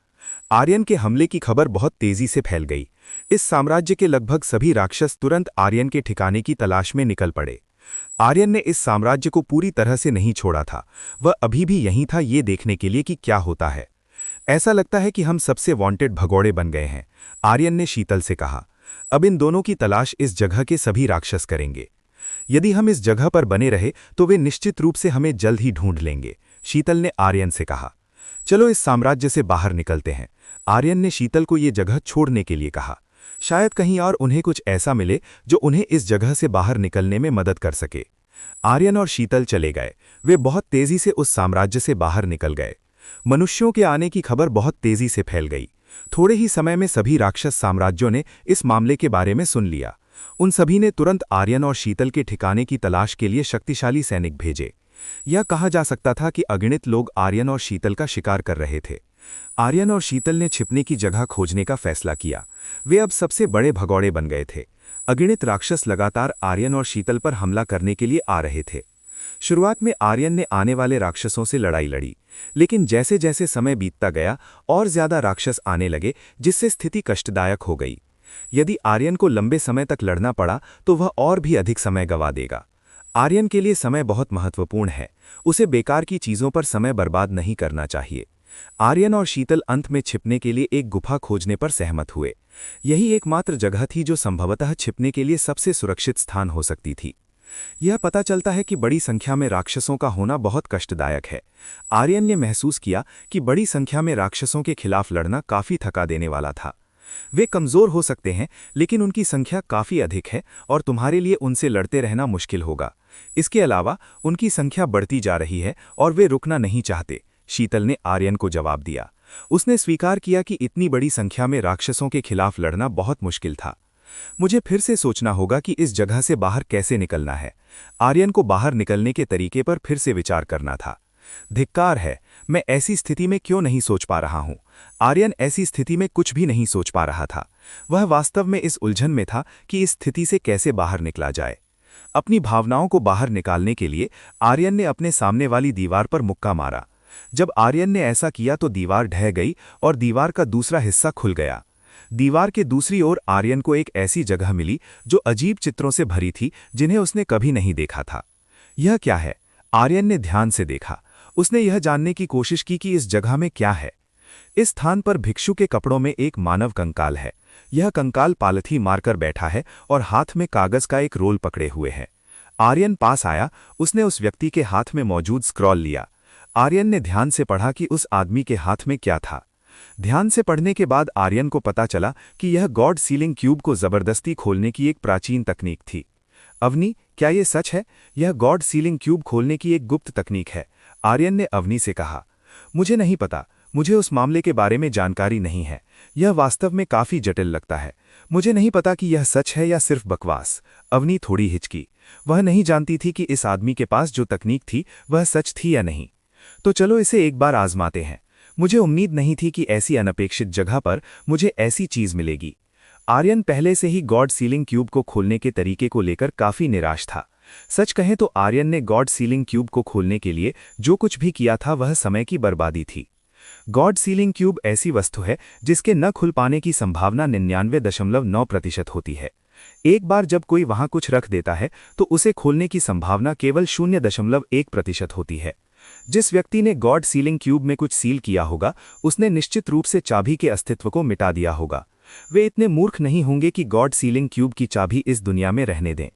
आर्यन के हमले की खबर बहुत तेजी से फैल गई। इस साम्राज्य के लगभग सभी राक्षस तुरंत आर्यन के ठिकाने की तलाश में निकल पड़े। आर्यन ने इस साम्राज्य को पूरी तरह से नहीं छोड़ा था। वह अभी भी यहीं था ये देखने के लिए कि क्या होता है। ऐसा लगता है कि हम सबसे वांटेड भगोड़े बन गए हैं, आर्यन ने शीतल से कहा। अब इन दोनों की तलाश इस जगह के सभी राक्षस करेंगे। यदि हम इस जगह पर बने रहे तो वे निश्चित रूप से हमें जल्द ही ढूंढ लेंगे, शीतल ने आर्यन से कहा। चलो इस साम्राज्य से बाहर निकलते हैं, आर्यन ने शीतल को ये जगह छोड़ने के लिए कहा। शायद कहीं और उन्हें कुछ ऐसा मिले जो उन्हें इस जगह से बाहर निकलने में मदद कर सके। आर्यन और शीतल चले गए। वे बहुत तेजी से उस साम्राज्य से बाहर निकल गए। मनुष्यों के आने की खबर बहुत तेजी से फैल गई। थोड़े ही समय में सभी राक्षस साम्राज्यों ने इस मामले के बारे में सुन लिया। उन सभी ने तुरंत आर्यन और शीतल के ठिकाने की तलाश के लिए शक्तिशाली सैनिक भेजे। यह कहा जा सकता था कि अगणित लोग आर्यन और शीतल का शिकार कर रहे थे। आर्यन और शीतल ने छिपने की जगह खोजने का फैसला किया। वे अब सबसे बड़े भगौड़े बन गए थे। अगणित राक्षस लगातार आर्यन और शीतल पर हमला करने के लिए आ रहे थे। शुरुआत में आर्यन ने आने वाले राक्षसों से लड़ाई लड़ी, लेकिन जैसे जैसे समय बीतता गया और ज्यादा राक्षस आने लगे, जिससे स्थिति कष्टदायक हो गई। यदि आर्यन को लंबे समय तक लड़ना पड़ा तो वह और भी अधिक समय गंवा देगा। आर्यन के लिए समय बहुत महत्वपूर्ण है, उसे बेकार की चीजों पर समय बर्बाद नहीं करना चाहिए। आर्यन और शीतल अंत में छिपने के लिए एक गुफा खोजने पर सहमत हुए। यही एकमात्र जगह थी जो संभवतः छिपने के लिए सबसे सुरक्षित स्थान हो सकती थी। यह पता चलता है कि बड़ी संख्या में राक्षसों का होना बहुत कष्टदायक है। आर्यन ने महसूस किया कि बड़ी संख्या में राक्षसों के खिलाफ लड़ना काफी थका देने वाला था। वे कमजोर हो सकते हैं, लेकिन उनकी संख्या काफी अधिक है और तुम्हारे लिए उनसे लड़ते रहना मुश्किल होगा। इसके अलावा उनकी संख्या बढ़ती जा रही है और वे रुकना नहीं चाहते। शीतल ने आर्यन को जवाब दिया। उसने स्वीकार किया कि इतनी बड़ी संख्या में राक्षसों के खिलाफ लड़ना बहुत मुश्किल था। मुझे फिर से सोचना होगा कि इस जगह से बाहर कैसे निकलना है। आर्यन को बाहर निकलने के तरीके पर फिर से विचार करना था। धिक्कार है, मैं ऐसी स्थिति में क्यों नहीं सोच पा रहा हूं। आर्यन ऐसी स्थिति में कुछ भी नहीं सोच पा रहा था। वह वास्तव में इस उलझन में था कि इस स्थिति से कैसे बाहर निकला जाए। अपनी भावनाओं को बाहर निकालने के लिए आर्यन ने अपने सामने वाली दीवार पर मुक्का मारा। जब आर्यन ने ऐसा किया तो दीवार ढह गई और दीवार का दूसरा हिस्सा खुल गया। दीवार के दूसरी ओर आर्यन को एक ऐसी जगह मिली जो अजीब चित्रों से भरी थी, जिन्हें उसने कभी नहीं देखा था। यह क्या है? आर्यन ने ध्यान से देखा। उसने यह जानने की कोशिश की कि इस जगह में क्या है। इस स्थान पर भिक्षु के कपड़ों में एक मानव कंकाल है। यह कंकाल पालथी मारकर बैठा है और हाथ में कागज का एक रोल पकड़े हुए है। आर्यन पास आया। उसने उस व्यक्ति के हाथ में मौजूद स्क्रॉल लिया। आर्यन ने ध्यान से पढ़ा कि उस आदमी के हाथ में क्या था। ध्यान से पढ़ने के बाद आर्यन को पता चला कि यह गॉड सीलिंग क्यूब को जबरदस्ती खोलने की एक प्राचीन तकनीक थी। अवनी, क्या यह सच है? यह गॉड सीलिंग क्यूब खोलने की एक गुप्त तकनीक है, आर्यन ने अवनी से कहा। मुझे नहीं पता, मुझे उस मामले के बारे में जानकारी नहीं है। यह वास्तव में काफी जटिल लगता है। मुझे नहीं पता कि यह सच है या सिर्फ बकवास। अवनी थोड़ी हिचकी। वह नहीं जानती थी कि इस आदमी के पास जो तकनीक थी वह सच थी या नहीं। तो चलो इसे एक बार आजमाते हैं। मुझे उम्मीद नहीं थी कि ऐसी अनपेक्षित जगह पर मुझे ऐसी चीज मिलेगी। आर्यन पहले से ही गॉड सीलिंग क्यूब को खोलने के तरीके को लेकर काफी निराश था। सच कहें तो आर्यन ने गॉड सीलिंग क्यूब को खोलने के लिए जो कुछ भी किया था वह समय की बर्बादी थी। गॉड सीलिंग क्यूब ऐसी वस्तु है जिसके न खुल पाने की संभावना 99.9% होती है। एक बार जब कोई वहां कुछ रख देता है तो उसे खोलने की संभावना केवल 0.1% होती है। जिस व्यक्ति ने गॉड सीलिंग क्यूब में कुछ सील किया होगा उसने निश्चित रूप से चाबी के अस्तित्व को मिटा दिया होगा। वे इतने मूर्ख नहीं होंगे कि गॉड सीलिंग क्यूब की चाबी इस दुनिया में रहने दें।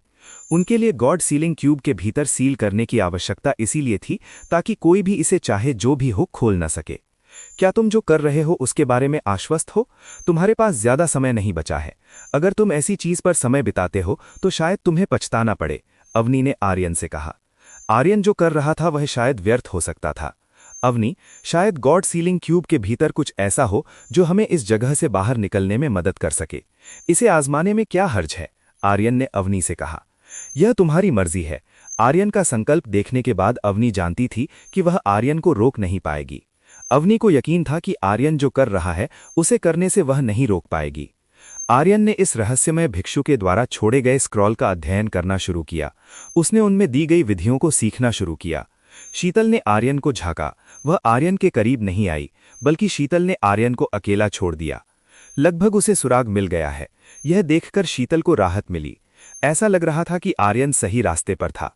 उनके लिए गॉड सीलिंग क्यूब के भीतर सील करने की आवश्यकता इसीलिए थी ताकि कोई भी इसे चाहे जो भी हो खोल न सके। क्या तुम जो कर रहे हो उसके बारे में आश्वस्त हो? तुम्हारे पास ज्यादा समय नहीं बचा है। अगर तुम ऐसी चीज पर समय बिताते हो तो शायद तुम्हें पछताना पड़े, अवनी ने आर्यन से कहा। आर्यन जो कर रहा था वह शायद व्यर्थ हो सकता था। अवनी, शायद गॉड सीलिंग क्यूब के भीतर कुछ ऐसा हो जो हमें इस जगह से बाहर निकलने में मदद कर सके। इसे आजमाने में क्या हर्ज है? आर्यन ने अवनी से कहा। यह तुम्हारी मर्जी है। आर्यन का संकल्प देखने के बाद अवनी जानती थी कि वह आर्यन को रोक नहीं पाएगी। अवनी को यकीन था कि आर्यन जो कर रहा है उसे करने से वह नहीं रोक पाएगी। आर्यन ने इस रहस्यमय भिक्षु के द्वारा छोड़े गए स्क्रॉल का अध्ययन करना शुरू किया। उसने उनमें दी गई विधियों को सीखना शुरू किया। शीतल ने आर्यन को झांका। वह आर्यन के करीब नहीं आई, बल्कि शीतल ने आर्यन को अकेला छोड़ दिया। लगभग उसे सुराग मिल गया है। यह देखकर शीतल को राहत मिली। ऐसा लग रहा था कि आर्यन सही रास्ते पर था।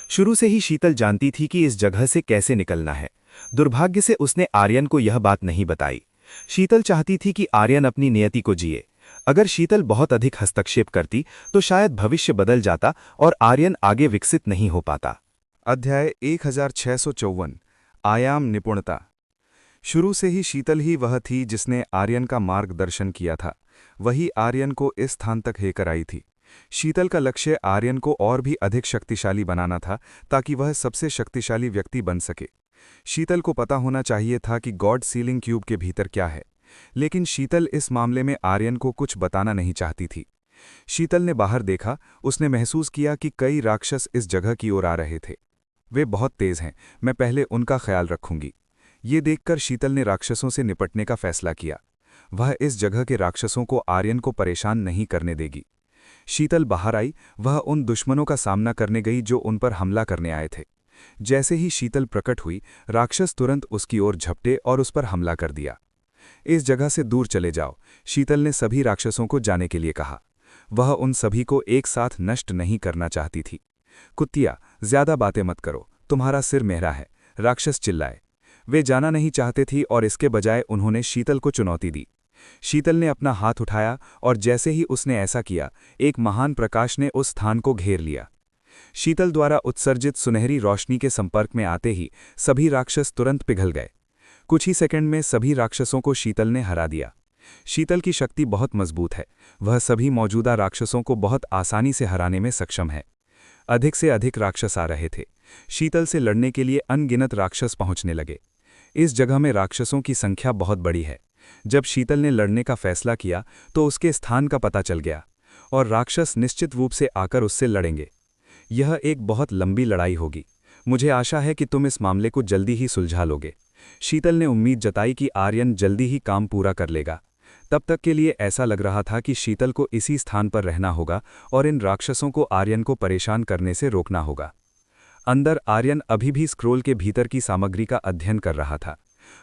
शुरू से ही शीतल जानती थी कि इस जगह से कैसे निकलना है। दुर्भाग्य से उसने आर्यन को यह बात नहीं बताई। शीतल चाहती थी कि आर्यन अपनी नियति को जिए। अगर शीतल बहुत अधिक हस्तक्षेप करती तो शायद भविष्य बदल जाता और आर्यन आगे विकसित नहीं हो पाता। अध्याय 1654 आयाम निपुणता। शुरू से ही शीतल ही वह थी जिसने आर्यन का मार्गदर्शन किया था। वही आर्यन को इस स्थान तक लेकर आई थी। शीतल का लक्ष्य आर्यन को और भी अधिक शक्तिशाली बनाना था ताकि वह सबसे शक्तिशाली व्यक्ति बन सके। शीतल को पता होना चाहिए था कि गॉड सीलिंग क्यूब के भीतर क्या है, लेकिन शीतल इस मामले में आर्यन को कुछ बताना नहीं चाहती थी। शीतल ने बाहर देखा। उसने महसूस किया कि कई राक्षस इस जगह की ओर आ रहे थे। वे बहुत तेज हैं, मैं पहले उनका ख्याल रखूंगी। ये देखकर शीतल ने राक्षसों से निपटने का फैसला किया। वह इस जगह के राक्षसों को आर्यन को परेशान नहीं करने देगी। शीतल बाहर आई। वह उन दुश्मनों का सामना करने गई जो उन पर हमला करने आए थे। जैसे ही शीतल प्रकट हुई, राक्षस तुरंत उसकी ओर झपटे और उस पर हमला कर दिया। इस जगह से दूर चले जाओ, शीतल ने सभी राक्षसों को जाने के लिए कहा। वह उन सभी को एक साथ नष्ट नहीं करना चाहती थी। कुत्तिया, ज्यादा बातें मत करो, तुम्हारा सिर मेहरा है, राक्षस चिल्लाए। वे जाना नहीं चाहते थी और इसके बजाय उन्होंने शीतल को चुनौती दी। शीतल ने अपना हाथ उठाया और जैसे ही उसने ऐसा किया, एक महान प्रकाश ने उस स्थान को घेर लिया। शीतल द्वारा उत्सर्जित सुनहरी रोशनी के संपर्क में आते ही सभी राक्षस तुरंत पिघल गए। कुछ ही सेकंड में सभी राक्षसों को शीतल ने हरा दिया। शीतल की शक्ति बहुत मजबूत है, वह सभी मौजूदा राक्षसों को बहुत आसानी से हराने में सक्षम है। अधिक से अधिक राक्षस आ रहे थे। शीतल से लड़ने के लिए अनगिनत राक्षस पहुंचने लगे। इस जगह में राक्षसों की संख्या बहुत बड़ी है। जब शीतल ने लड़ने का फैसला किया तो उसके स्थान का पता चल गया और राक्षस निश्चित रूप से आकर उससे लड़ेंगे। यह एक बहुत लंबी लड़ाई होगी। मुझे आशा है कि तुम इस मामले को जल्दी ही सुलझा लोगे। शीतल ने उम्मीद जताई कि आर्यन जल्दी ही काम पूरा कर लेगा। तब तक के लिए ऐसा लग रहा था कि शीतल को इसी स्थान पर रहना होगा और इन राक्षसों को आर्यन को परेशान करने से रोकना होगा। अंदर आर्यन अभी भी स्क्रोल के भीतर की सामग्री का अध्ययन कर रहा था।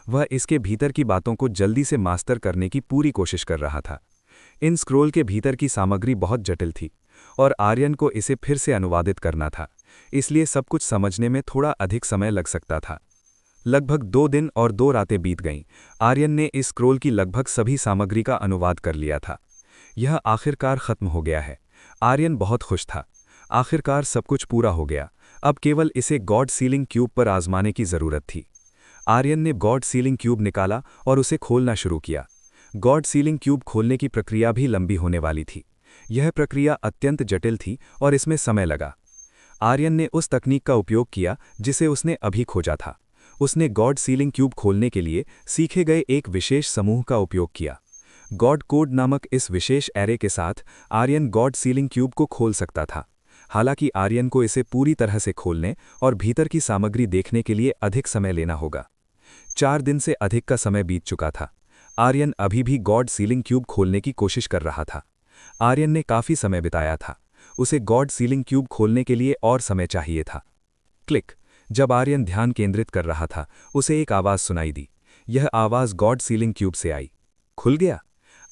वह इसके भीतर की बातों को जल्दी से मास्टर करने की पूरी कोशिश कर रहा था। इन स्क्रोल के भीतर की सामग्री बहुत जटिल थी और आर्यन को इसे फिर से अनुवादित करना था, इसलिए सब कुछ समझने में थोड़ा अधिक समय लग सकता था। लगभग 2 दिन और 2 रातें बीत गईं। आर्यन ने इस स्क्रोल की लगभग सभी सामग्री का अनुवाद कर लिया था। यह आखिरकार खत्म हो गया है। आर्यन बहुत खुश था। आखिरकार सब कुछ पूरा हो गया। अब केवल इसे गॉड सीलिंग क्यूब पर आजमाने की जरूरत थी। आर्यन ने गॉड सीलिंग क्यूब निकाला और उसे खोलना शुरू किया। गॉड सीलिंग क्यूब खोलने की प्रक्रिया भी लंबी होने वाली थी। यह प्रक्रिया अत्यंत जटिल थी और इसमें समय लगा। आर्यन ने उस तकनीक का उपयोग किया जिसे उसने अभी खोजा था। उसने गॉड सीलिंग क्यूब खोलने के लिए सीखे गए एक विशेष समूह का उपयोग किया। गॉड कोड नामक इस विशेष एरे के साथ आर्यन गॉड सीलिंग क्यूब को खोल सकता था। हालांकि आर्यन को इसे पूरी तरह से खोलने और भीतर की सामग्री देखने के लिए अधिक समय लेना होगा। 4 दिन से अधिक का समय बीत चुका था। आर्यन अभी भी गॉड सीलिंग क्यूब खोलने की कोशिश कर रहा था। आर्यन ने काफी समय बिताया था। उसे गॉड सीलिंग क्यूब खोलने के लिए और समय चाहिए था। क्लिक। जब आर्यन ध्यान केंद्रित कर रहा था, उसे एक आवाज सुनाई दी। यह आवाज गॉड सीलिंग क्यूब से आई। खुल गया।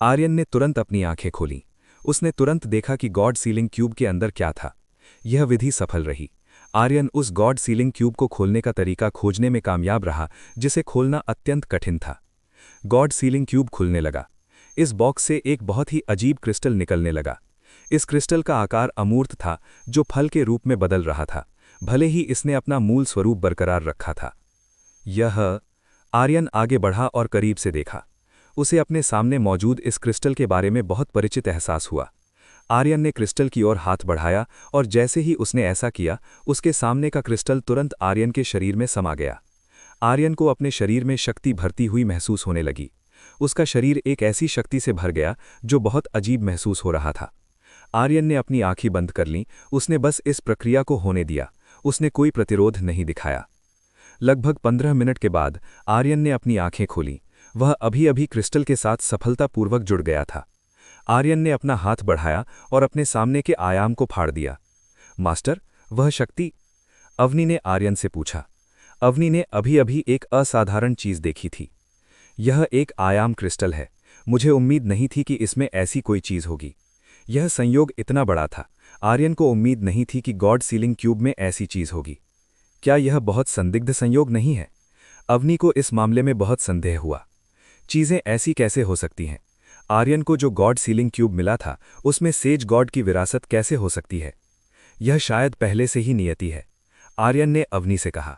आर्यन ने तुरंत अपनी आंखें खोलीं। उसने तुरंत देखा कि गॉड सीलिंग क्यूब के अंदर क्या था। यह विधि सफल रही। आर्यन उस गॉड सीलिंग क्यूब को खोलने का तरीका खोजने में कामयाब रहा, जिसे खोलना अत्यंत कठिन था। गॉड सीलिंग क्यूब खुलने लगा। इस बॉक्स से एक बहुत ही अजीब क्रिस्टल निकलने लगा। इस क्रिस्टल का आकार अमूर्त था, जो फल के रूप में बदल रहा था, भले ही इसने अपना मूल स्वरूप बरकरार रखा था। यह आर्यन आगे बढ़ा और करीब से देखा। उसे अपने सामने मौजूद इस क्रिस्टल के बारे में बहुत परिचित एहसास हुआ। आर्यन ने क्रिस्टल की ओर हाथ बढ़ाया और जैसे ही उसने ऐसा किया, उसके सामने का क्रिस्टल तुरंत आर्यन के शरीर में समा गया। आर्यन को अपने शरीर में शक्ति भरती हुई महसूस होने लगी। उसका शरीर एक ऐसी शक्ति से भर गया जो बहुत अजीब महसूस हो रहा था। आर्यन ने अपनी आंखें बंद कर लीं। उसने बस इस प्रक्रिया को होने दिया। उसने कोई प्रतिरोध नहीं दिखाया। लगभग 15 मिनट के बाद आर्यन ने अपनी आंखें खोलीं। वह अभी अभी क्रिस्टल के साथ सफलतापूर्वक जुड़ गया था। आर्यन ने अपना हाथ बढ़ाया और अपने सामने के आयाम को फाड़ दिया। मास्टर, वह शक्ति? अवनी ने आर्यन से पूछा। अवनी ने अभी अभी एक असाधारण चीज देखी थी। यह एक आयाम क्रिस्टल है। मुझे उम्मीद नहीं थी कि इसमें ऐसी कोई चीज होगी। यह संयोग इतना बड़ा था। आर्यन को उम्मीद नहीं थी कि गॉड सीलिंग क्यूब में ऐसी चीज होगी। क्या यह बहुत संदिग्ध संयोग नहीं है? अवनी को इस मामले में बहुत संदेह हुआ। चीजें ऐसी कैसे हो सकती हैं? आर्यन को जो गॉड सीलिंग क्यूब मिला था, उसमें सेज गॉड की विरासत कैसे हो सकती है? यह शायद पहले से ही नियति है। आर्यन ने अवनी से कहा।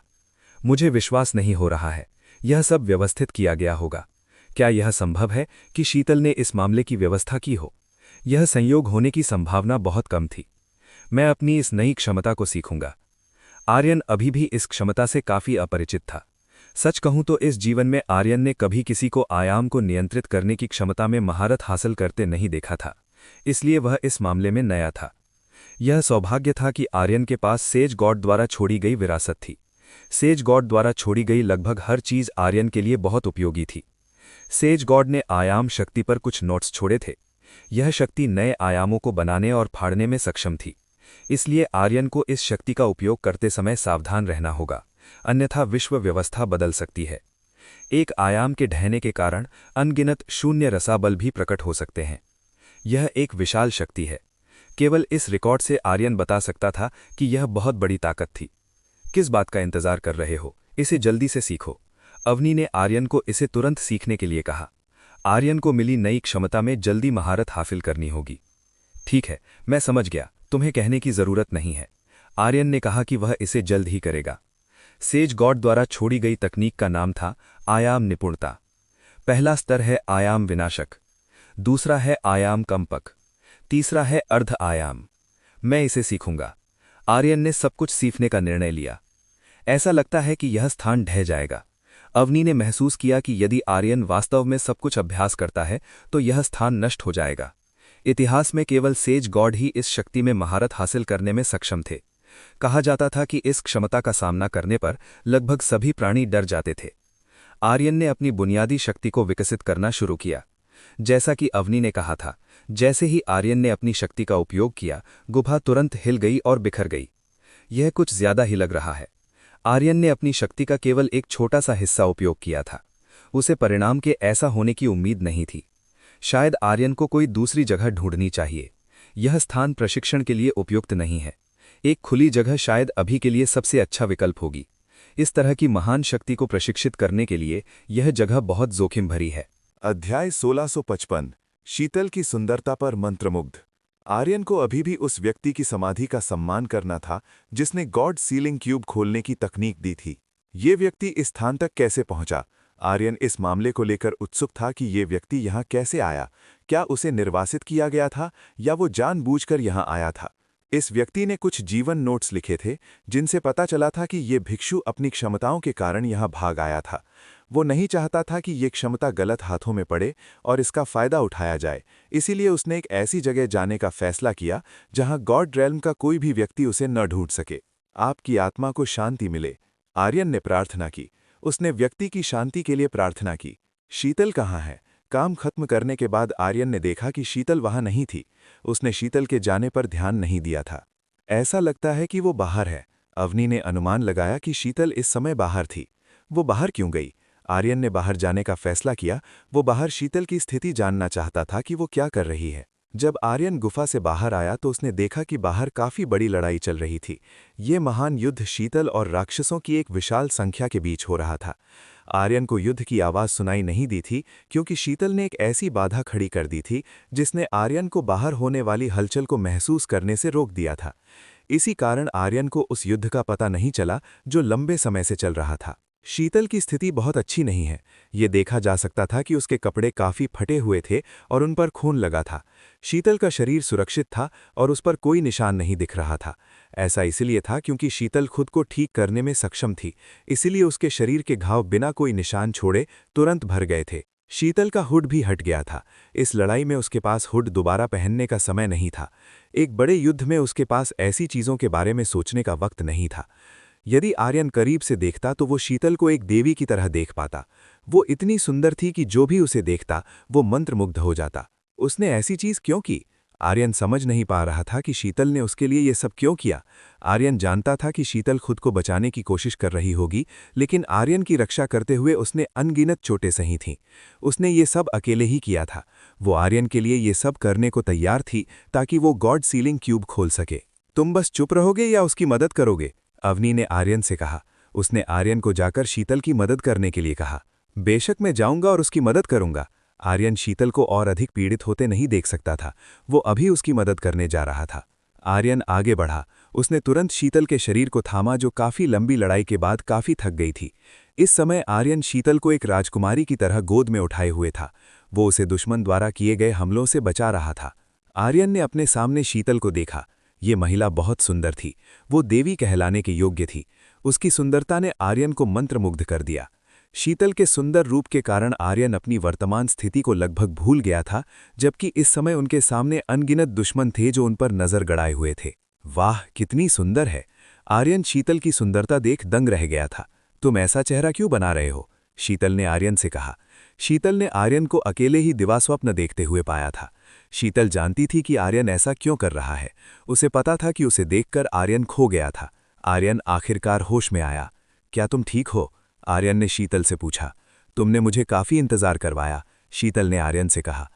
मुझे विश्वास नहीं हो रहा है। यह सब व्यवस्थित किया गया होगा। क्या यह संभव है कि शीतल ने इस मामले की व्यवस्था की हो? यह संयोग होने की संभावना बहुत कम थी। मैं अपनी इस नई क्षमता को सीखूंगा। आर्यन अभी भी इस क्षमता से काफी अपरिचित था। सच कहूं तो इस जीवन में आर्यन ने कभी किसी को आयाम को नियंत्रित करने की क्षमता में महारत हासिल करते नहीं देखा था, इसलिए वह इस मामले में नया था। यह सौभाग्य था कि आर्यन के पास सेज गॉड द्वारा छोड़ी गई विरासत थी। सेज गॉड द्वारा छोड़ी गई लगभग हर चीज आर्यन के लिए बहुत उपयोगी थी। सेज गॉड ने आयाम शक्ति पर कुछ नोट्स छोड़े थे। यह शक्ति नए आयामों को बनाने और फाड़ने में सक्षम थी। इसलिए आर्यन को इस शक्ति का उपयोग करते समय सावधान रहना होगा, अन्यथा विश्व व्यवस्था बदल सकती है। एक आयाम के ढहने के कारण अनगिनत शून्य रसाबल भी प्रकट हो सकते हैं। यह एक विशाल शक्ति है। केवल इस रिकॉर्ड से आर्यन बता सकता था कि यह बहुत बड़ी ताकत थी। किस बात का इंतजार कर रहे हो? इसे जल्दी से सीखो। अवनी ने आर्यन को इसे तुरंत सीखने के लिए कहा। आर्यन को मिली नई क्षमता में जल्दी महारत हासिल करनी होगी। ठीक है, मैं समझ गया, तुम्हें कहने की जरूरत नहीं है। आर्यन ने कहा कि वह इसे जल्द ही करेगा। सेज गॉड द्वारा छोड़ी गई तकनीक का नाम था आयाम निपुणता। पहला स्तर है आयाम विनाशक, दूसरा है आयाम कंपक, तीसरा है अर्ध आयाम। मैं इसे सीखूंगा। आर्यन ने सब कुछ सीखने का निर्णय लिया। ऐसा लगता है कि यह स्थान ढह जाएगा। अवनी ने महसूस किया कि यदि आर्यन वास्तव में सब कुछ अभ्यास करता है तो यह स्थान नष्ट हो जाएगा। इतिहास में केवल सेज गॉड ही इस शक्ति में महारत हासिल करने में सक्षम थे। कहा जाता था कि इस क्षमता का सामना करने पर लगभग सभी प्राणी डर जाते थे। आर्यन ने अपनी बुनियादी शक्ति को विकसित करना शुरू किया। जैसा कि अवनी ने कहा था, जैसे ही आर्यन ने अपनी शक्ति का उपयोग किया, गुफा तुरंत हिल गई और बिखर गई। यह कुछ ज्यादा ही लग रहा है। आर्यन ने अपनी शक्ति का केवल एक छोटा सा हिस्सा उपयोग किया था। उसे परिणाम के ऐसा होने की उम्मीद नहीं थी। शायद आर्यन को कोई दूसरी जगह ढूंढनी चाहिए। यह स्थान प्रशिक्षण के लिए उपयुक्त नहीं है। एक खुली जगह शायद अभी के लिए सबसे अच्छा विकल्प होगी। इस तरह की महान शक्ति को प्रशिक्षित करने के लिए यह जगह बहुत जोखिम भरी है। अध्याय 1655 शीतल की सुंदरता पर मंत्रमुग्ध। आर्यन को अभी भी उस व्यक्ति की समाधि का सम्मान करना था जिसने गॉड सीलिंग क्यूब खोलने की तकनीक दी थी। ये व्यक्ति इस स्थान तक कैसे पहुंचा? आर्यन इस मामले को लेकर उत्सुक था कि ये व्यक्ति यहाँ कैसे आया। क्या उसे निर्वासित किया गया था या वो जानबूझकर यहाँ आया था? इस व्यक्ति ने कुछ जीवन नोट्स लिखे थे जिनसे पता चला था कि ये भिक्षु अपनी क्षमताओं के कारण यहाँ भाग आया था। वो नहीं चाहता था कि ये क्षमता गलत हाथों में पड़े और इसका फायदा उठाया जाए, इसीलिए उसने एक ऐसी जगह जाने का फैसला किया जहां गॉड रेल्म का कोई भी व्यक्ति उसे न ढूंढ सके। आपकी आत्मा को शांति मिले, आर्यन ने प्रार्थना की। उसने व्यक्ति की शांति के लिए प्रार्थना की। शीतल कहाँ है? काम खत्म करने के बाद आर्यन ने देखा कि शीतल वहां नहीं थी। उसने शीतल के जाने पर ध्यान नहीं दिया था। ऐसा लगता है कि वो बाहर है। अवनी ने अनुमान लगाया कि शीतल इस समय बाहर थी। वो बाहर क्यों गई? आर्यन ने बाहर जाने का फैसला किया। वो बाहर शीतल की स्थिति जानना चाहता था कि वो क्या कर रही है। जब आर्यन गुफा से बाहर आया तो उसने देखा कि बाहर काफी बड़ी लड़ाई चल रही थी। ये महान युद्ध शीतल और राक्षसों की एक विशाल संख्या के बीच हो रहा था। आर्यन को युद्ध की आवाज सुनाई नहीं दी थी क्योंकि शीतल ने एक ऐसी बाधा खड़ी कर दी थी जिसने आर्यन को बाहर होने वाली हलचल को महसूस करने से रोक दिया था। इसी कारण आर्यन को उस युद्ध का पता नहीं चला जो लंबे समय से चल रहा था। शीतल की स्थिति बहुत अच्छी नहीं है। ये देखा जा सकता था कि उसके कपड़े काफी फटे हुए थे और उन पर खून लगा था। शीतल का शरीर सुरक्षित था और उस पर कोई निशान नहीं दिख रहा था। ऐसा इसलिए था क्योंकि शीतल खुद को ठीक करने में सक्षम थी, इसीलिए उसके शरीर के घाव बिना कोई निशान छोड़े तुरंत भर गए थे। शीतल का हुड भी हट गया था। इस लड़ाई में उसके पास हुड दोबारा पहनने का समय नहीं था। एक बड़े युद्ध में उसके पास ऐसी चीजों के बारे में सोचने का वक्त नहीं था। यदि आर्यन करीब से देखता तो वो शीतल को एक देवी की तरह देख पाता। वो इतनी सुंदर थी कि जो भी उसे देखता वो मंत्रमुग्ध हो जाता। उसने ऐसी चीज क्यों की? आर्यन समझ नहीं पा रहा था कि शीतल ने उसके लिए ये सब क्यों किया। आर्यन जानता था कि शीतल खुद को बचाने की कोशिश कर रही होगी, लेकिन आर्यन की रक्षा करते हुए उसने अनगिनत चोटें सही थीं। उसने ये सब अकेले ही किया था। वो आर्यन के लिए ये सब करने को तैयार थी ताकि वो गॉड सीलिंग क्यूब खोल सके। तुम बस चुप रहोगे या उसकी मदद करोगे? अवनी ने आर्यन से कहा। उसने आर्यन को जाकर शीतल की मदद करने के लिए कहा। बेशक मैं जाऊंगा और उसकी मदद करूंगा। आर्यन शीतल को और अधिक पीड़ित होते नहीं देख सकता था। वो अभी उसकी मदद करने जा रहा था। आर्यन आगे बढ़ा। उसने तुरंत शीतल के शरीर को थामा जो काफी लंबी लड़ाई के बाद काफी थक गई थी। इस समय आर्यन शीतल को एक राजकुमारी की तरह गोद में उठाए हुए था। वो उसे दुश्मन द्वारा किए गए हमलों से बचा रहा था। आर्यन ने अपने सामने शीतल को देखा। ये महिला बहुत सुंदर थी। वो देवी कहलाने के योग्य थी। उसकी सुंदरता ने आर्यन को मंत्रमुग्ध कर दिया। शीतल के सुंदर रूप के कारण आर्यन अपनी वर्तमान स्थिति को लगभग भूल गया था, जबकि इस समय उनके सामने अनगिनत दुश्मन थे जो उन पर नजर गड़ाए हुए थे। वाह, कितनी सुंदर है! आर्यन शीतल की सुंदरता देख दंग रह गया था। तुम ऐसा चेहरा क्यों बना रहे हो? शीतल ने आर्यन से कहा। शीतल ने आर्यन को अकेले ही दिवास्वप्न देखते हुए पाया था। शीतल जानती थी कि आर्यन ऐसा क्यों कर रहा है। उसे पता था कि उसे देखकर आर्यन खो गया था। आर्यन आखिरकार होश में आया। क्या तुम ठीक हो? आर्यन ने शीतल से पूछा। तुमने मुझे काफी इंतजार करवाया, शीतल ने आर्यन से कहा।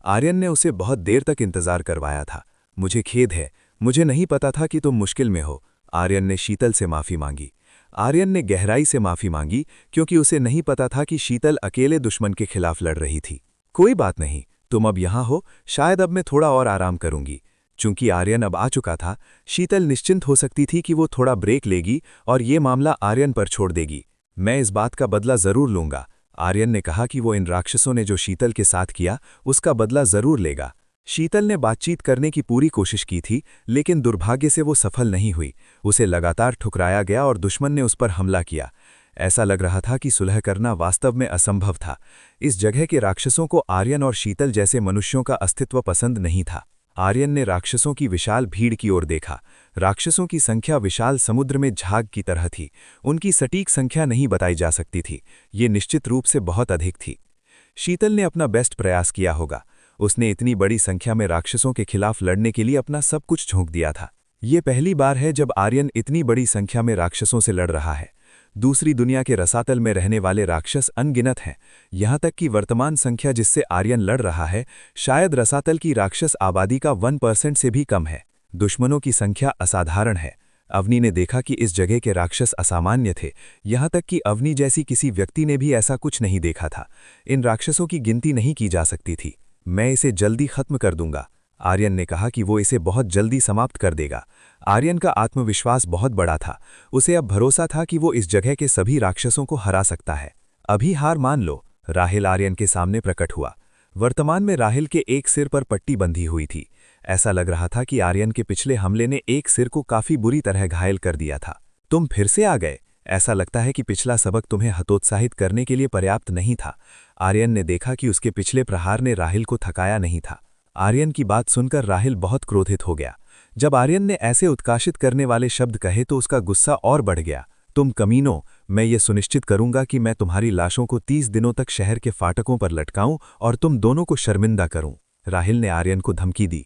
आर्यन ने उसे बहुत देर तक इंतजार करवाया था। मुझे खेद है, मुझे नहीं पता था कि तुम मुश्किल में हो। आर्यन ने शीतल से माफी मांगी। आर्यन ने गहराई से माफी मांगी क्योंकि उसे नहीं पता था कि शीतल अकेले दुश्मन के खिलाफ लड़ रही थी। कोई बात नहीं, तुम अब यहां हो, शायद अब मैं थोड़ा और आराम करूंगी। चूंकि आर्यन अब आ चुका था, शीतल निश्चिंत हो सकती थी कि वो थोड़ा ब्रेक लेगी और ये मामला आर्यन पर छोड़ देगी। मैं इस बात का बदला जरूर लूंगा। आर्यन ने कहा कि वो इन राक्षसों ने जो शीतल के साथ किया उसका बदला जरूर लेगा। शीतल ने बातचीत करने की पूरी कोशिश की थी, लेकिन दुर्भाग्य से वो सफल नहीं हुई। उसे लगातार ठुकराया गया और दुश्मन ने उस पर हमला किया। ऐसा लग रहा था कि सुलह करना वास्तव में असंभव था। इस जगह के राक्षसों को आर्यन और शीतल जैसे मनुष्यों का अस्तित्व पसंद नहीं था। आर्यन ने राक्षसों की विशाल भीड़ की ओर देखा। राक्षसों की संख्या विशाल समुद्र में झाग की तरह थी। उनकी सटीक संख्या नहीं बताई जा सकती थी, ये निश्चित रूप से बहुत अधिक थी। शीतल ने अपना बेस्ट प्रयास किया होगा। उसने इतनी बड़ी संख्या में राक्षसों के खिलाफ लड़ने के लिए अपना सब कुछ झोंक दिया था। ये पहली बार है जब आर्यन इतनी बड़ी संख्या में राक्षसों से लड़ रहा है। दूसरी दुनिया के रसातल में रहने वाले राक्षस अनगिनत हैं। यहाँ तक कि वर्तमान संख्या जिससे आर्यन लड़ रहा है, शायद रसातल की राक्षस आबादी का 1% से भी कम है। दुश्मनों की संख्या असाधारण है। अवनी ने देखा कि इस जगह के राक्षस असामान्य थे। यहाँ तक कि अवनी जैसी किसी व्यक्ति ने भी ऐसा कुछ नहीं देखा था। इन राक्षसों की गिनती नहीं की जा सकती थी। मैं इसे जल्दी खत्म कर दूंगा। आर्यन ने कहा कि वो इसे बहुत जल्दी समाप्त कर देगा। आर्यन का आत्मविश्वास बहुत बड़ा था। उसे अब भरोसा था कि वो इस जगह के सभी राक्षसों को हरा सकता है। अभी हार मान लो। राहिल आर्यन के सामने प्रकट हुआ। वर्तमान में राहिल के एक सिर पर पट्टी बंधी हुई थी। ऐसा लग रहा था कि आर्यन के पिछले हमले ने एक सिर को काफी बुरी तरह घायल कर दिया था। तुम फिर से आ गए। ऐसा लगता है कि पिछला सबक तुम्हें हतोत्साहित करने के लिए पर्याप्त नहीं था। आर्यन ने देखा कि उसके पिछले प्रहार ने राहिल को थकाया नहीं था। आर्यन की बात सुनकर राहिल बहुत क्रोधित हो गया। जब आर्यन ने ऐसे उत्काशित करने वाले शब्द कहे तो उसका गुस्सा और बढ़ गया। तुम कमीनों, मैं ये सुनिश्चित करूंगा कि मैं तुम्हारी लाशों को 30 दिनों तक शहर के फाटकों पर लटकाऊं और तुम दोनों को शर्मिंदा करूं। राहिल ने आर्यन को धमकी दी।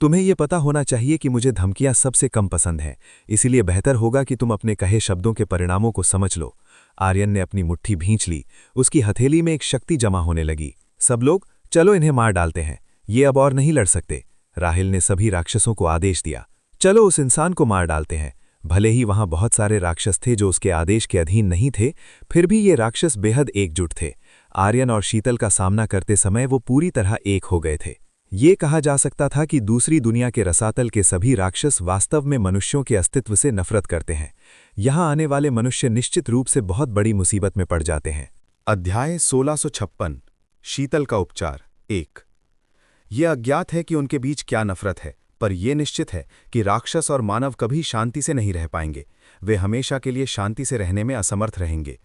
तुम्हें यह पता होना चाहिए कि मुझे धमकियां सबसे कम पसंद हैं, इसीलिए बेहतर होगा कि तुम अपने कहे शब्दों के परिणामों को समझ लो। आर्यन ने अपनी मुट्ठी भींच ली। उसकी हथेली में एक शक्ति जमा होने लगी। सब लोग, चलो इन्हें मार डालते हैं। ये अब और नहीं लड़ सकते। राहिल ने सभी राक्षसों को आदेश दिया। चलो उस इंसान को मार डालते हैं। भले ही वहां बहुत सारे राक्षस थे जो उसके आदेश के अधीन नहीं थे, फिर भी ये राक्षस बेहद एकजुट थे। आर्यन और शीतल का सामना करते समय वो पूरी तरह एक हो गए थे। ये कहा जा सकता था कि दूसरी दुनिया के रसातल के सभी राक्षस वास्तव में मनुष्यों के अस्तित्व से नफरत करते हैं। यहाँ आने वाले मनुष्य निश्चित रूप से बहुत बड़ी मुसीबत में पड़ जाते हैं। अध्याय 1656 शीतल का उपचार 1। यह अज्ञात है कि उनके बीच क्या नफरत है, पर यह निश्चित है कि राक्षस और मानव कभी शांति से नहीं रह पाएंगे। वे हमेशा के लिए शांति से रहने में असमर्थ रहेंगे।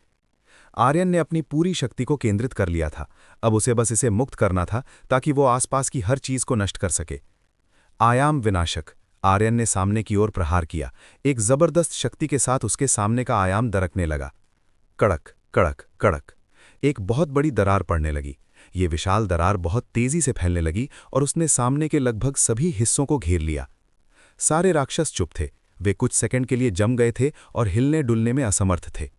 आर्यन ने अपनी पूरी शक्ति को केंद्रित कर लिया था। अब उसे बस इसे मुक्त करना था ताकि वो आसपास की हर चीज को नष्ट कर सके। आयाम विनाशक। आर्यन ने सामने की ओर प्रहार किया। एक जबरदस्त शक्ति के साथ उसके सामने का आयाम दरकने लगा। कड़क कड़क कड़क, एक बहुत बड़ी दरार पड़ने लगी। ये विशाल दरार बहुत तेजी से फैलने लगी और उसने सामने के लगभग सभी हिस्सों को घेर लिया। सारे राक्षस चुप थे। वे कुछ सेकंड के लिए जम गए थे और हिलने डुलने में असमर्थ थे।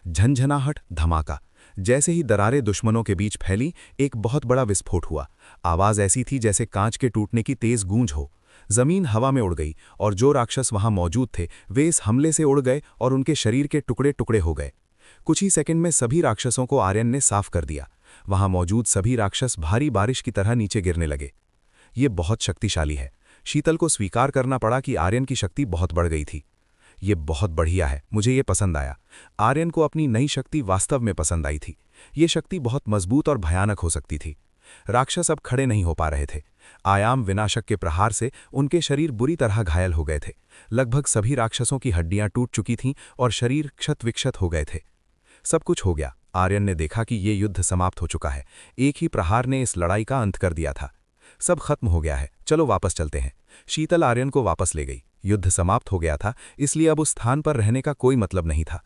झंझनाहट, धमाका। जैसे ही दरारें दुश्मनों के बीच फैली, एक बहुत बड़ा विस्फोट हुआ। आवाज ऐसी थी जैसे कांच के टूटने की तेज गूंज हो। जमीन हवा में उड़ गई और जो राक्षस वहां मौजूद थे वे इस हमले से उड़ गए और उनके शरीर के टुकड़े टुकड़े हो गए। कुछ ही सेकंड में सभी राक्षसों को आर्यन ने साफ कर दिया। वहां मौजूद सभी राक्षस भारी बारिश की तरह नीचे गिरने लगे। ये बहुत शक्तिशाली है। शीतल को स्वीकार करना पड़ा कि आर्यन की शक्ति बहुत बढ़ गई थी। ये बहुत बढ़िया है, मुझे ये पसंद आया। आर्यन को अपनी नई शक्ति वास्तव में पसंद आई थी। ये शक्ति बहुत मजबूत और भयानक हो सकती थी। राक्षस अब खड़े नहीं हो पा रहे थे। आयाम विनाशक के प्रहार से उनके शरीर बुरी तरह घायल हो गए थे। लगभग सभी राक्षसों की हड्डियां टूट चुकी थीं और शरीर क्षत विक्षत हो गए थे। सब कुछ हो गया। आर्यन ने देखा कि ये युद्ध समाप्त हो चुका है। एक ही प्रहार ने इस लड़ाई का अंत कर दिया था। सब खत्म हो गया है, चलो वापस चलते हैं। शीतल आर्यन को वापस ले गई। युद्ध समाप्त हो गया था, इसलिए अब उस स्थान पर रहने का कोई मतलब नहीं था।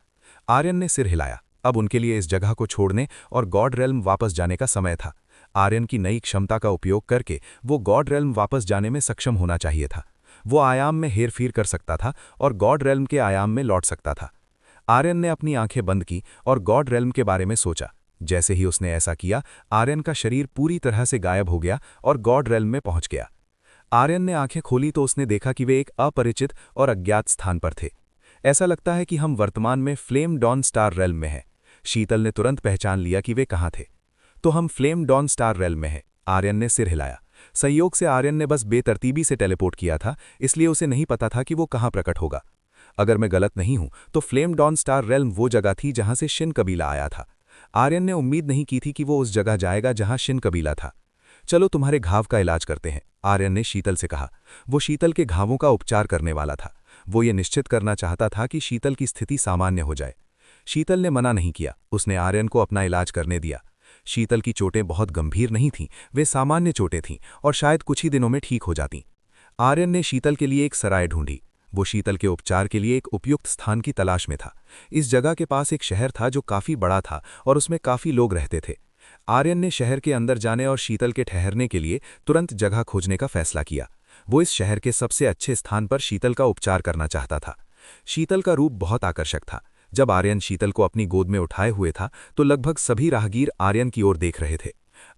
आर्यन ने सिर हिलाया। अब उनके लिए इस जगह को छोड़ने और गॉड रेल्म वापस जाने का समय था। आर्यन की नई क्षमता का उपयोग करके वो गॉड रेल्म वापस जाने में सक्षम होना चाहिए था। वो आयाम में हेरफेर कर सकता था और गॉड रेल्म के आयाम में लौट सकता था। आर्यन ने अपनी आंखें बंद की और गॉड रेल्म के बारे में सोचा। जैसे ही उसने ऐसा किया, आर्यन का शरीर पूरी तरह से गायब हो गया और गॉड रेल्म में पहुंच गया। आर्यन ने आंखें खोली तो उसने देखा कि वे एक अपरिचित और अज्ञात स्थान पर थे। ऐसा लगता है कि हम वर्तमान में फ्लेम डॉन स्टार रेल्म में हैं। शीतल ने तुरंत पहचान लिया कि वे कहाँ थे। तो हम फ्लेम डॉन स्टार रेल्म में हैं। आर्यन ने सिर हिलाया। संयोग से आर्यन ने बस बेतरतीबी से टेलीपोर्ट किया था, इसलिए उसे नहीं पता था कि वो कहाँ प्रकट होगा। अगर मैं गलत नहीं हूं तो फ्लेम डॉन स्टार रेल्म वो जगह थी जहां से शिन कबीला आया था। आर्यन ने उम्मीद नहीं की थी कि वो उस जगह जाएगा जहां शिन कबीला था। चलो तुम्हारे घाव का इलाज करते हैं, आर्यन ने शीतल से कहा। वो शीतल के घावों का उपचार करने वाला था। वो ये निश्चित करना चाहता था कि शीतल की स्थिति सामान्य हो जाए। शीतल ने मना नहीं किया, उसने आर्यन को अपना इलाज करने दिया। शीतल की चोटें बहुत गंभीर नहीं थीं, वे सामान्य चोटें थीं और शायद कुछ ही दिनों में ठीक हो जातीं। आर्यन ने शीतल के लिए एक सराय ढूंढी। वो शीतल के उपचार के लिए एक उपयुक्त स्थान की तलाश में था। इस जगह के पास एक शहर था जो काफी बड़ा था और उसमें काफी लोग रहते थे। आर्यन ने शहर के अंदर जाने और शीतल के ठहरने के लिए तुरंत जगह खोजने का फैसला किया। वो इस शहर के सबसे अच्छे स्थान पर शीतल का उपचार करना चाहता था। शीतल का रूप बहुत आकर्षक था। जब आर्यन शीतल को अपनी गोद में उठाए हुए था तो लगभग सभी राहगीर आर्यन की ओर देख रहे थे।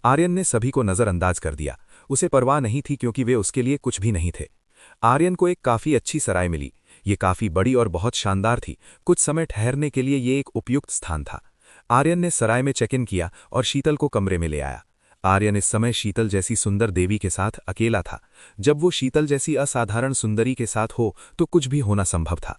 आर्यन ने सभी को नजरअंदाज कर दिया। उसे परवाह नहीं थी क्योंकि वे उसके लिए कुछ भी नहीं थे। आर्यन को एक काफी अच्छी सराय मिली। ये काफी बड़ी और बहुत शानदार थी। कुछ समय ठहरने के लिए ये एक उपयुक्त स्थान था। आर्यन ने सराय में चेक इन किया और शीतल को कमरे में ले आया। आर्यन इस समय शीतल जैसी सुंदर देवी के साथ अकेला था। जब वो शीतल जैसी असाधारण सुंदरी के साथ हो तो कुछ भी होना संभव था।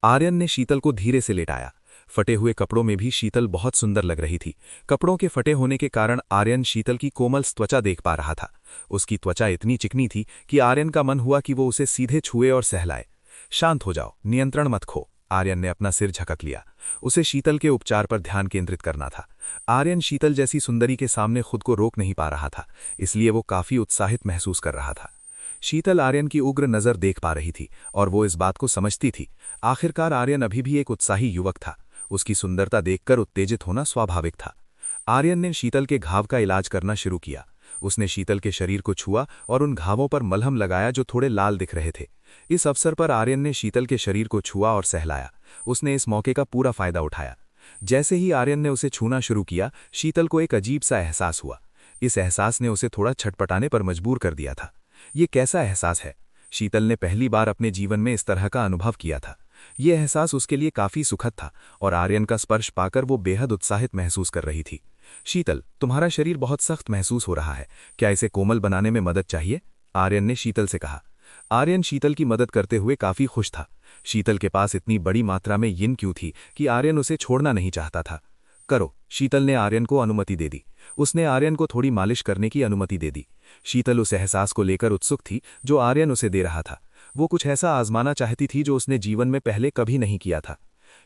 आर्यन ने शीतल को धीरे से लेटाया। फटे हुए कपड़ों में भी शीतल बहुत सुंदर लग रही थी। कपड़ों के फटे होने के कारण आर्यन शीतल की कोमल त्वचा देख पा रहा था। उसकी त्वचा इतनी चिकनी थी कि आर्यन का मन हुआ कि वो उसे सीधे छुए और सहलाए। शांत हो जाओ, नियंत्रण मत खो। आर्यन ने अपना सिर झकक लिया। उसे शीतल के उपचार पर ध्यान केंद्रित करना था। आर्यन शीतल जैसी सुंदरी के सामने खुद को रोक नहीं पा रहा था, इसलिए वो काफी उत्साहित महसूस कर रहा था। शीतल आर्यन की उग्र नजर देख पा रही थी और वो इस बात को समझती थी। आखिरकार आर्यन अभी भी एक उत्साही युवक था। उसकी सुंदरता देखकर उत्तेजित होना स्वाभाविक था। आर्यन ने शीतल के घाव का इलाज करना शुरू किया। उसने शीतल के शरीर को छुआ और उन घावों पर मलहम लगाया जो थोड़े लाल दिख रहे थे। इस अवसर पर आर्यन ने शीतल के शरीर को छुआ और सहलाया। उसने इस मौके का पूरा फायदा उठाया। जैसे ही आर्यन ने उसे छूना शुरू किया, शीतल को एक अजीब सा एहसास हुआ। इस एहसास ने उसे थोड़ा छटपटाने पर मजबूर कर दिया था। ये कैसा एहसास है? शीतल ने पहली बार अपने जीवन में इस तरह का अनुभव किया था। ये एहसास उसके लिए काफी सुखद था और आर्यन का स्पर्श पाकर वो बेहद उत्साहित महसूस कर रही थी। शीतल, तुम्हारा शरीर बहुत सख्त महसूस हो रहा है, क्या इसे कोमल बनाने में मदद चाहिए? आर्यन ने शीतल से कहा। आर्यन शीतल की मदद करते हुए काफी खुश था। शीतल के पास इतनी बड़ी मात्रा में यिन क्यों थी कि आर्यन उसे छोड़ना नहीं चाहता था। करो, शीतल ने आर्यन को अनुमति दे दी। उसने आर्यन को थोड़ी मालिश करने की अनुमति दे दी। शीतल उस एहसास को लेकर उत्सुक थी जो आर्यन उसे दे रहा था। वो कुछ ऐसा आजमाना चाहती थी जो उसने जीवन में पहले कभी नहीं किया था।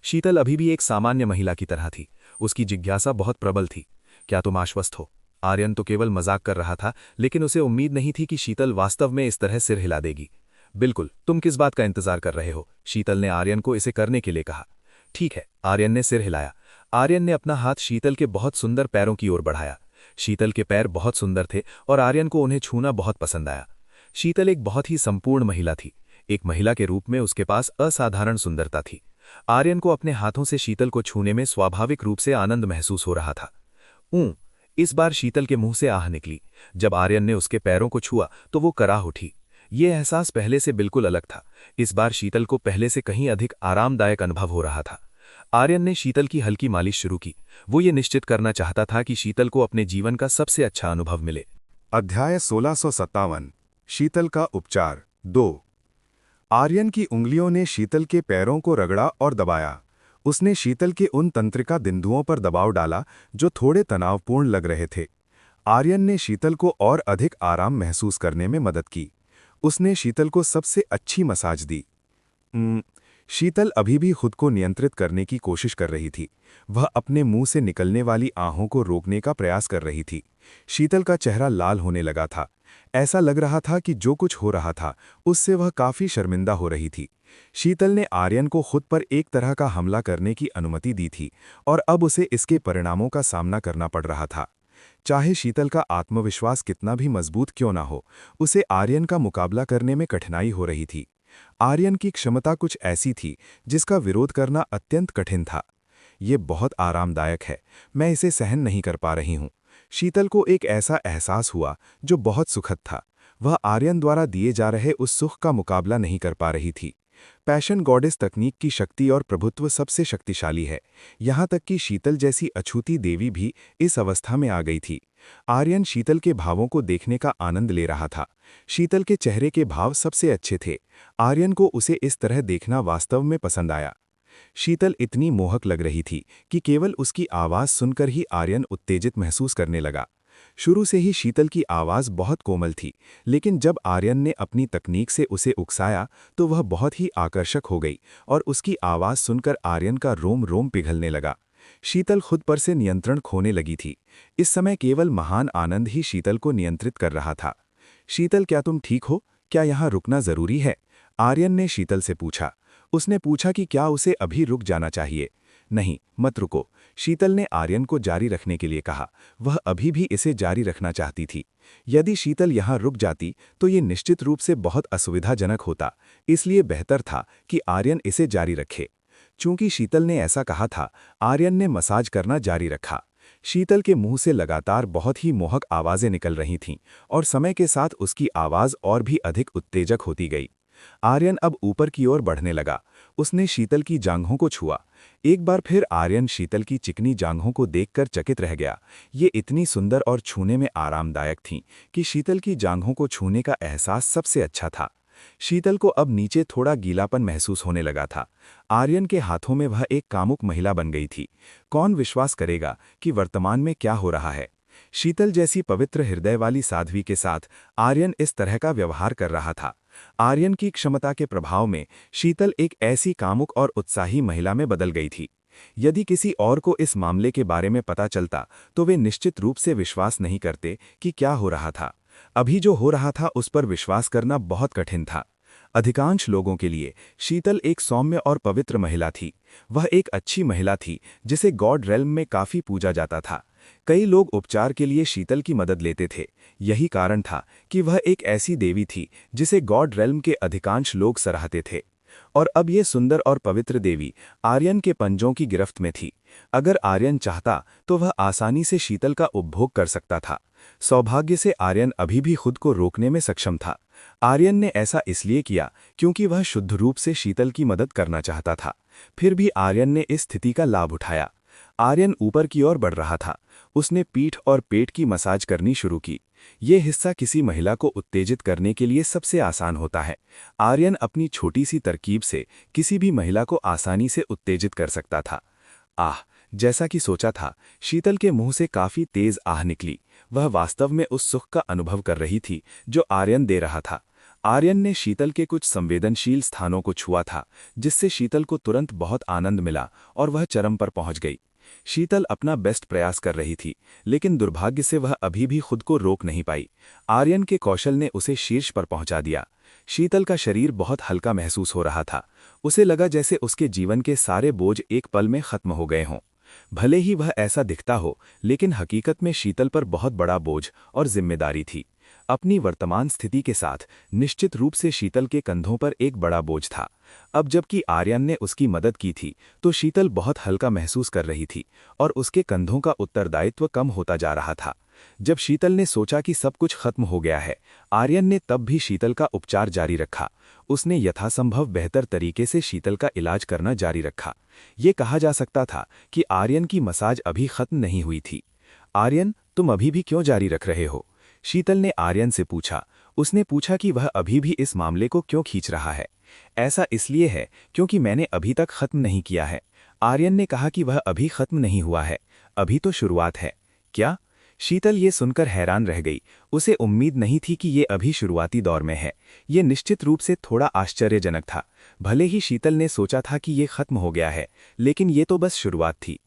शीतल अभी भी एक सामान्य महिला की तरह थी। उसकी जिज्ञासा बहुत प्रबल थी। क्या तुम आश्वस्त हो? आर्यन तो केवल मजाक कर रहा था, लेकिन उसे उम्मीद नहीं थी कि शीतल वास्तव में इस तरह सिर हिला देगी। बिल्कुल, तुम किस बात का इंतजार कर रहे हो? शीतल ने आर्यन को इसे करने के लिए कहा। ठीक है, आर्यन ने सिर हिलाया। आर्यन ने अपना हाथ शीतल के बहुत सुंदर पैरों की ओर बढ़ाया। शीतल के पैर बहुत सुंदर थे और आर्यन को उन्हें छूना बहुत पसंद आया। शीतल एक बहुत ही संपूर्ण महिला थी। एक महिला के रूप में उसके पास असाधारण सुंदरता थी। आर्यन को अपने हाथों से शीतल को छूने में स्वाभाविक रूप से आनंद महसूस हो रहा था। इस बार शीतल के मुंह से आह निकली। जब आर्यन ने उसके पैरों को छुआ तो वो कराह उठी। ये एहसास पहले से बिल्कुल अलग था। इस बार शीतल को पहले से कहीं अधिक आरामदायक अनुभव हो रहा था। आर्यन ने शीतल की हल्की मालिश शुरू की। वो ये निश्चित करना चाहता था कि शीतल को अपने जीवन का सबसे अच्छा अनुभव मिले। अध्याय 1657 शीतल का उपचार 2। आर्यन की उंगलियों ने शीतल के पैरों को रगड़ा और दबाया। उसने शीतल के उन तंत्रिका बिंदुओं पर दबाव डाला जो थोड़े तनावपूर्ण लग रहे थे। आर्यन ने शीतल को और अधिक आराम महसूस करने में मदद की। उसने शीतल को सबसे अच्छी मसाज दी। शीतल अभी भी खुद को नियंत्रित करने की कोशिश कर रही थी। वह अपने मुंह से निकलने वाली आहों को रोकने का प्रयास कर रही थी। शीतल का चेहरा लाल होने लगा था। ऐसा लग रहा था कि जो कुछ हो रहा था उससे वह काफी शर्मिंदा हो रही थी। शीतल ने आर्यन को खुद पर एक तरह का हमला करने की अनुमति दी थी और अब उसे इसके परिणामों का सामना करना पड़ रहा था। चाहे शीतल का आत्मविश्वास कितना भी मजबूत क्यों ना हो, उसे आर्यन का मुकाबला करने में कठिनाई हो रही थी। आर्यन की क्षमता कुछ ऐसी थी जिसका विरोध करना अत्यंत कठिन था। ये बहुत आरामदायक है, मैं इसे सहन नहीं कर पा रही हूँ। शीतल को एक ऐसा एहसास हुआ जो बहुत सुखद था। वह आर्यन द्वारा दिए जा रहे उस सुख का मुकाबला नहीं कर पा रही थी। पैशन गॉडेस तकनीक की शक्ति और प्रभुत्व सबसे शक्तिशाली है। यहाँ तक कि शीतल जैसी अछूती देवी भी इस अवस्था में आ गई थी। आर्यन शीतल के भावों को देखने का आनंद ले रहा था। शीतल के चेहरे के भाव सबसे अच्छे थे। आर्यन को उसे इस तरह देखना वास्तव में पसंद आया। शीतल इतनी मोहक लग रही थी कि केवल उसकी आवाज़ सुनकर ही आर्यन उत्तेजित महसूस करने लगा। शुरू से ही शीतल की आवाज़ बहुत कोमल थी, लेकिन जब आर्यन ने अपनी तकनीक से उसे उकसाया तो वह बहुत ही आकर्षक हो गई और उसकी आवाज़ सुनकर आर्यन का रोम रोम पिघलने लगा। शीतल खुद पर से नियंत्रण खोने लगी थी। इस समय केवल महान आनंद ही शीतल को नियंत्रित कर रहा था। शीतल, क्या तुम ठीक हो? क्या यहाँ रुकना ज़रूरी है? आर्यन ने शीतल से पूछा। उसने पूछा कि क्या उसे अभी रुक जाना चाहिए। नहीं, मत रुको, शीतल ने आर्यन को जारी रखने के लिए कहा। वह अभी भी इसे जारी रखना चाहती थी। यदि शीतल यहाँ रुक जाती तो ये निश्चित रूप से बहुत असुविधाजनक होता, इसलिए बेहतर था कि आर्यन इसे जारी रखे। चूंकि शीतल ने ऐसा कहा था, आर्यन ने मसाज करना जारी रखा। शीतल के मुंह से लगातार बहुत ही मोहक आवाज़ें निकल रही थीं और समय के साथ उसकी आवाज़ और भी अधिक उत्तेजक होती गई। आर्यन अब ऊपर की ओर बढ़ने लगा। उसने शीतल की जांघों को छुआ। एक बार फिर आर्यन शीतल की चिकनी जांघों को देखकर चकित रह गया। ये इतनी सुंदर और छूने में आरामदायक थीं कि शीतल की जांघों को छूने का एहसास सबसे अच्छा था। शीतल को अब नीचे थोड़ा गीलापन महसूस होने लगा था। आर्यन के हाथों में वह एक कामुक महिला बन गई थी। कौन विश्वास करेगा कि वर्तमान में क्या हो रहा है? शीतल जैसी पवित्र हृदय वाली साध्वी के साथ आर्यन इस तरह का व्यवहार कर रहा था। आर्यन की क्षमता के प्रभाव में शीतल एक ऐसी कामुक और उत्साही महिला में बदल गई थी। यदि किसी और को इस मामले के बारे में पता चलता तो वे निश्चित रूप से विश्वास नहीं करते कि क्या हो रहा था। अभी जो हो रहा था उस पर विश्वास करना बहुत कठिन था। अधिकांश लोगों के लिए शीतल एक सौम्य और पवित्र महिला थी। वह एक अच्छी महिला थी जिसे गॉड रेल्म में काफी पूजा जाता था। कई लोग उपचार के लिए शीतल की मदद लेते थे। यही कारण था कि वह एक ऐसी देवी थी जिसे गॉड रेल्म के अधिकांश लोग सराहते थे। और अब ये सुंदर और पवित्र देवी आर्यन के पंजों की गिरफ्त में थी। अगर आर्यन चाहता तो वह आसानी से शीतल का उपभोग कर सकता था। सौभाग्य से आर्यन अभी भी खुद को रोकने में सक्षम था। आर्यन ने ऐसा इसलिए किया क्योंकि वह शुद्ध रूप से शीतल की मदद करना चाहता था। फिर भी आर्यन ने इस स्थिति का लाभ उठाया। आर्यन ऊपर की ओर बढ़ रहा था। उसने पीठ और पेट की मसाज करनी शुरू की। ये हिस्सा किसी महिला को उत्तेजित करने के लिए सबसे आसान होता है। आर्यन अपनी छोटी सी तरकीब से किसी भी महिला को आसानी से उत्तेजित कर सकता था। आह, जैसा कि सोचा था, शीतल के मुंह से काफी तेज आह निकली। वह वास्तव में उस सुख का अनुभव कर रही थी जो आर्यन दे रहा था। आर्यन ने शीतल के कुछ संवेदनशील स्थानों को छुआ था, जिससे शीतल को तुरंत बहुत आनंद मिला और वह चरम पर पहुंच गई। शीतल अपना बेस्ट प्रयास कर रही थी, लेकिन दुर्भाग्य से वह अभी भी खुद को रोक नहीं पाई। आर्यन के कौशल ने उसे शीर्ष पर पहुंचा दिया। शीतल का शरीर बहुत हल्का महसूस हो रहा था। उसे लगा जैसे उसके जीवन के सारे बोझ एक पल में खत्म हो गए हों। भले ही वह ऐसा दिखता हो, लेकिन हकीकत में शीतल पर बहुत बड़ा बोझ और जिम्मेदारी थी। अपनी वर्तमान स्थिति के साथ निश्चित रूप से शीतल के कंधों पर एक बड़ा बोझ था। अब जबकि आर्यन ने उसकी मदद की थी तो शीतल बहुत हल्का महसूस कर रही थी और उसके कंधों का उत्तरदायित्व कम होता जा रहा था। जब शीतल ने सोचा कि सब कुछ खत्म हो गया है, आर्यन ने तब भी शीतल का उपचार जारी रखा। उसने यथासंभव बेहतर तरीके से शीतल का इलाज करना जारी रखा। ये कहा जा सकता था कि आर्यन की मसाज अभी खत्म नहीं हुई थी। आर्यन, तुम अभी भी क्यों जारी रख रहे हो? शीतल ने आर्यन से पूछा। उसने पूछा कि वह अभी भी इस मामले को क्यों खींच रहा है। ऐसा इसलिए है क्योंकि मैंने अभी तक खत्म नहीं किया है। आर्यन ने कहा कि वह अभी खत्म नहीं हुआ है, अभी तो शुरुआत है। क्या? शीतल ये सुनकर हैरान रह गई। उसे उम्मीद नहीं थी कि ये अभी शुरुआती दौर में है। ये निश्चित रूप से थोड़ा आश्चर्यजनक था। भले ही शीतल ने सोचा था कि ये खत्म हो गया है, लेकिन ये तो बस शुरुआत थी।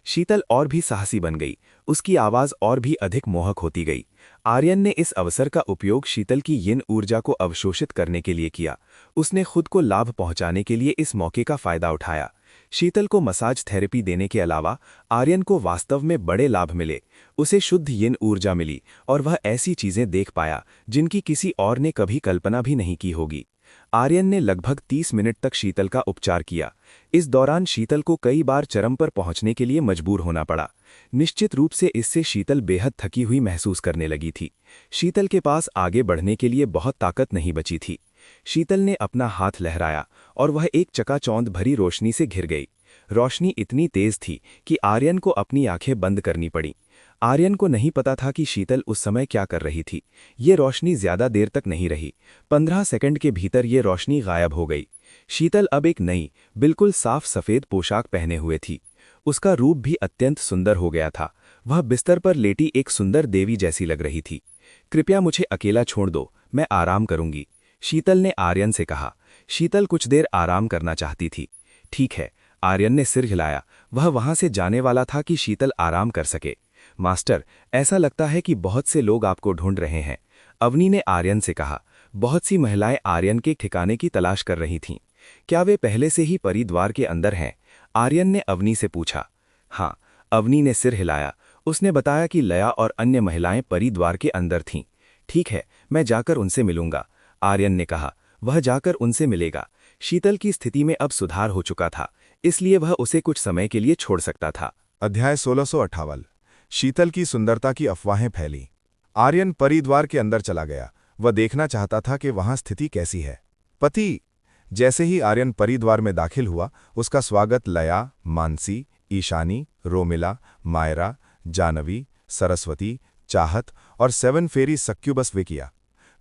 शीतल और भी साहसी बन गई। उसकी आवाज़ और भी अधिक मोहक होती गई। आर्यन ने इस अवसर का उपयोग शीतल की यिन ऊर्जा को अवशोषित करने के लिए किया। उसने खुद को लाभ पहुंचाने के लिए इस मौके का फायदा उठाया। शीतल को मसाज थेरेपी देने के अलावा आर्यन को वास्तव में बड़े लाभ मिले। उसे शुद्ध यिन ऊर्जा मिली और वह ऐसी चीजें देख पाया जिनकी किसी और ने कभी कल्पना भी नहीं की होगी। आर्यन ने लगभग 30 मिनट तक शीतल का उपचार किया। इस दौरान शीतल को कई बार चरम पर पहुंचने के लिए मजबूर होना पड़ा। निश्चित रूप से इससे शीतल बेहद थकी हुई महसूस करने लगी थी। शीतल के पास आगे बढ़ने के लिए बहुत ताकत नहीं बची थी। शीतल ने अपना हाथ लहराया और वह एक चकाचौंध भरी रोशनी से घिर गई। रोशनी इतनी तेज थी कि आर्यन को अपनी आंखें बंद करनी पड़ी। आर्यन को नहीं पता था कि शीतल उस समय क्या कर रही थी। ये रोशनी ज्यादा देर तक नहीं रही। 15 सेकंड के भीतर ये रोशनी गायब हो गई। शीतल अब एक नई, बिल्कुल साफ सफेद पोशाक पहने हुए थी। उसका रूप भी अत्यंत सुंदर हो गया था। वह बिस्तर पर लेटी एक सुंदर देवी जैसी लग रही थी। कृपया मुझे अकेला छोड़ दो, मैं आराम करूंगी, शीतल ने आर्यन से कहा। शीतल कुछ देर आराम करना चाहती थी। ठीक है, आर्यन ने सिर हिलाया। वह वहां से जाने वाला था कि शीतल आराम कर सके। मास्टर, ऐसा लगता है कि बहुत से लोग आपको ढूंढ रहे हैं, अवनी ने आर्यन से कहा। बहुत सी महिलाएं आर्यन के ठिकाने की तलाश कर रही थीं। क्या वे पहले से ही परिद्वार के अंदर हैं? आर्यन ने अवनी से पूछा। हाँ, अवनी ने सिर हिलाया। उसने बताया कि लया और अन्य महिलाएं परिद्वार के अंदर थीं। ठीक है, मैं जाकर उनसे मिलूंगा, आर्यन ने कहा। वह जाकर उनसे मिलेगा। शीतल की स्थिति में अब सुधार हो चुका था, इसलिए वह उसे कुछ समय के लिए छोड़ सकता था। अध्याय 1658। शीतल की सुंदरता की अफवाहें फैली। आर्यन परिद्वार के अंदर चला गया। वह देखना चाहता था कि वहां स्थिति कैसी है। पति। जैसे ही आर्यन परिद्वार में दाखिल हुआ, उसका स्वागत लया, मानसी, ईशानी, रोमिला, मायरा, जानवी, सरस्वती, चाहत और 7 फेरी सक्यूबस वे किया।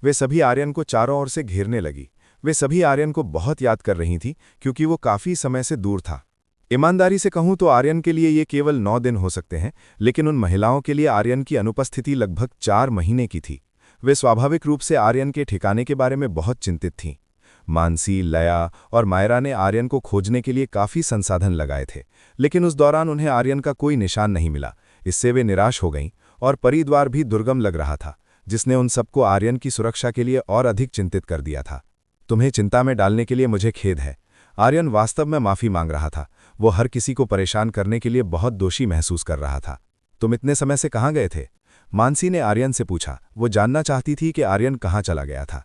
वे सभी आर्यन को चारों ओर से घेरने लगी। वे सभी आर्यन को बहुत याद कर रही थी क्योंकि वो काफी समय से दूर था। ईमानदारी से कहूं तो आर्यन के लिए ये केवल 9 दिन हो सकते हैं, लेकिन उन महिलाओं के लिए आर्यन की अनुपस्थिति लगभग 4 महीने की थी। वे स्वाभाविक रूप से आर्यन के ठिकाने के बारे में बहुत चिंतित थीं। मानसी, लया और मायरा ने आर्यन को खोजने के लिए काफी संसाधन लगाए थे, लेकिन उस दौरान उन्हें आर्यन का कोई निशान नहीं मिला। इससे वे निराश हो गईं और परिद्वार भी दुर्गम लग रहा था, जिसने उन सबको आर्यन की सुरक्षा के लिए और अधिक चिंतित कर दिया था। तुम्हें चिंता में डालने के लिए मुझे खेद है। आर्यन वास्तव में माफी मांग रहा था। वो हर किसी को परेशान करने के लिए बहुत दोषी महसूस कर रहा था। तुम इतने समय से कहाँ गए थे? मानसी ने आर्यन से पूछा। वो जानना चाहती थी कि आर्यन कहाँ चला गया था।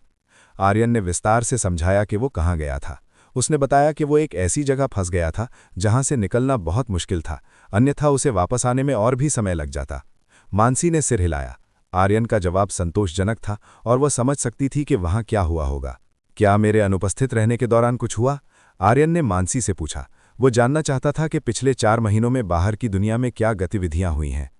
आर्यन ने विस्तार से समझाया कि वो कहाँ गया था। उसने बताया कि वो एक ऐसी जगह फंस गया था जहां से निकलना बहुत मुश्किल था, अन्यथा उसे वापस आने में और भी समय लग जाता। मानसी ने सिर हिलाया। आर्यन का जवाब संतोषजनक था और वह समझ सकती थी कि वहां क्या हुआ होगा। क्या मेरे अनुपस्थित रहने के दौरान कुछ हुआ? आर्यन ने मानसी से पूछा। वो जानना चाहता था कि पिछले 4 महीनों में बाहर की दुनिया में क्या गतिविधियां हुई हैं।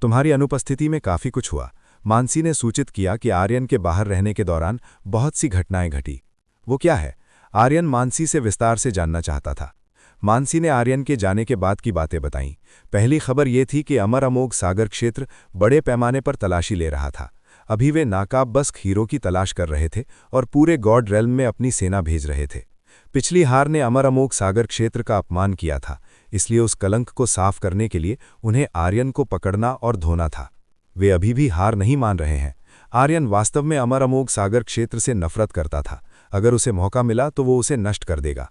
तुम्हारी अनुपस्थिति में काफी कुछ हुआ, मानसी ने सूचित किया कि आर्यन के बाहर रहने के दौरान बहुत सी घटनाएं घटी। वो क्या है? आर्यन मानसी से विस्तार से जानना चाहता था। मानसी ने आर्यन के जाने के बाद की बातें बताईं। पहली खबर ये थी कि अमर अमोघ सागर क्षेत्र बड़े पैमाने पर तलाशी ले रहा था। अभी वे नाकाबंद हीरो की तलाश कर रहे थे और पूरे गॉड रेल्म में अपनी सेना भेज रहे थे। पिछली हार ने अमर अमोघ सागर क्षेत्र का अपमान किया था, इसलिए उस कलंक को साफ करने के लिए उन्हें आर्यन को पकड़ना और धोना था। वे अभी भी हार नहीं मान रहे हैं। आर्यन वास्तव में अमर अमोघ सागर क्षेत्र से नफरत करता था। अगर उसे मौका मिला तो वो उसे नष्ट कर देगा।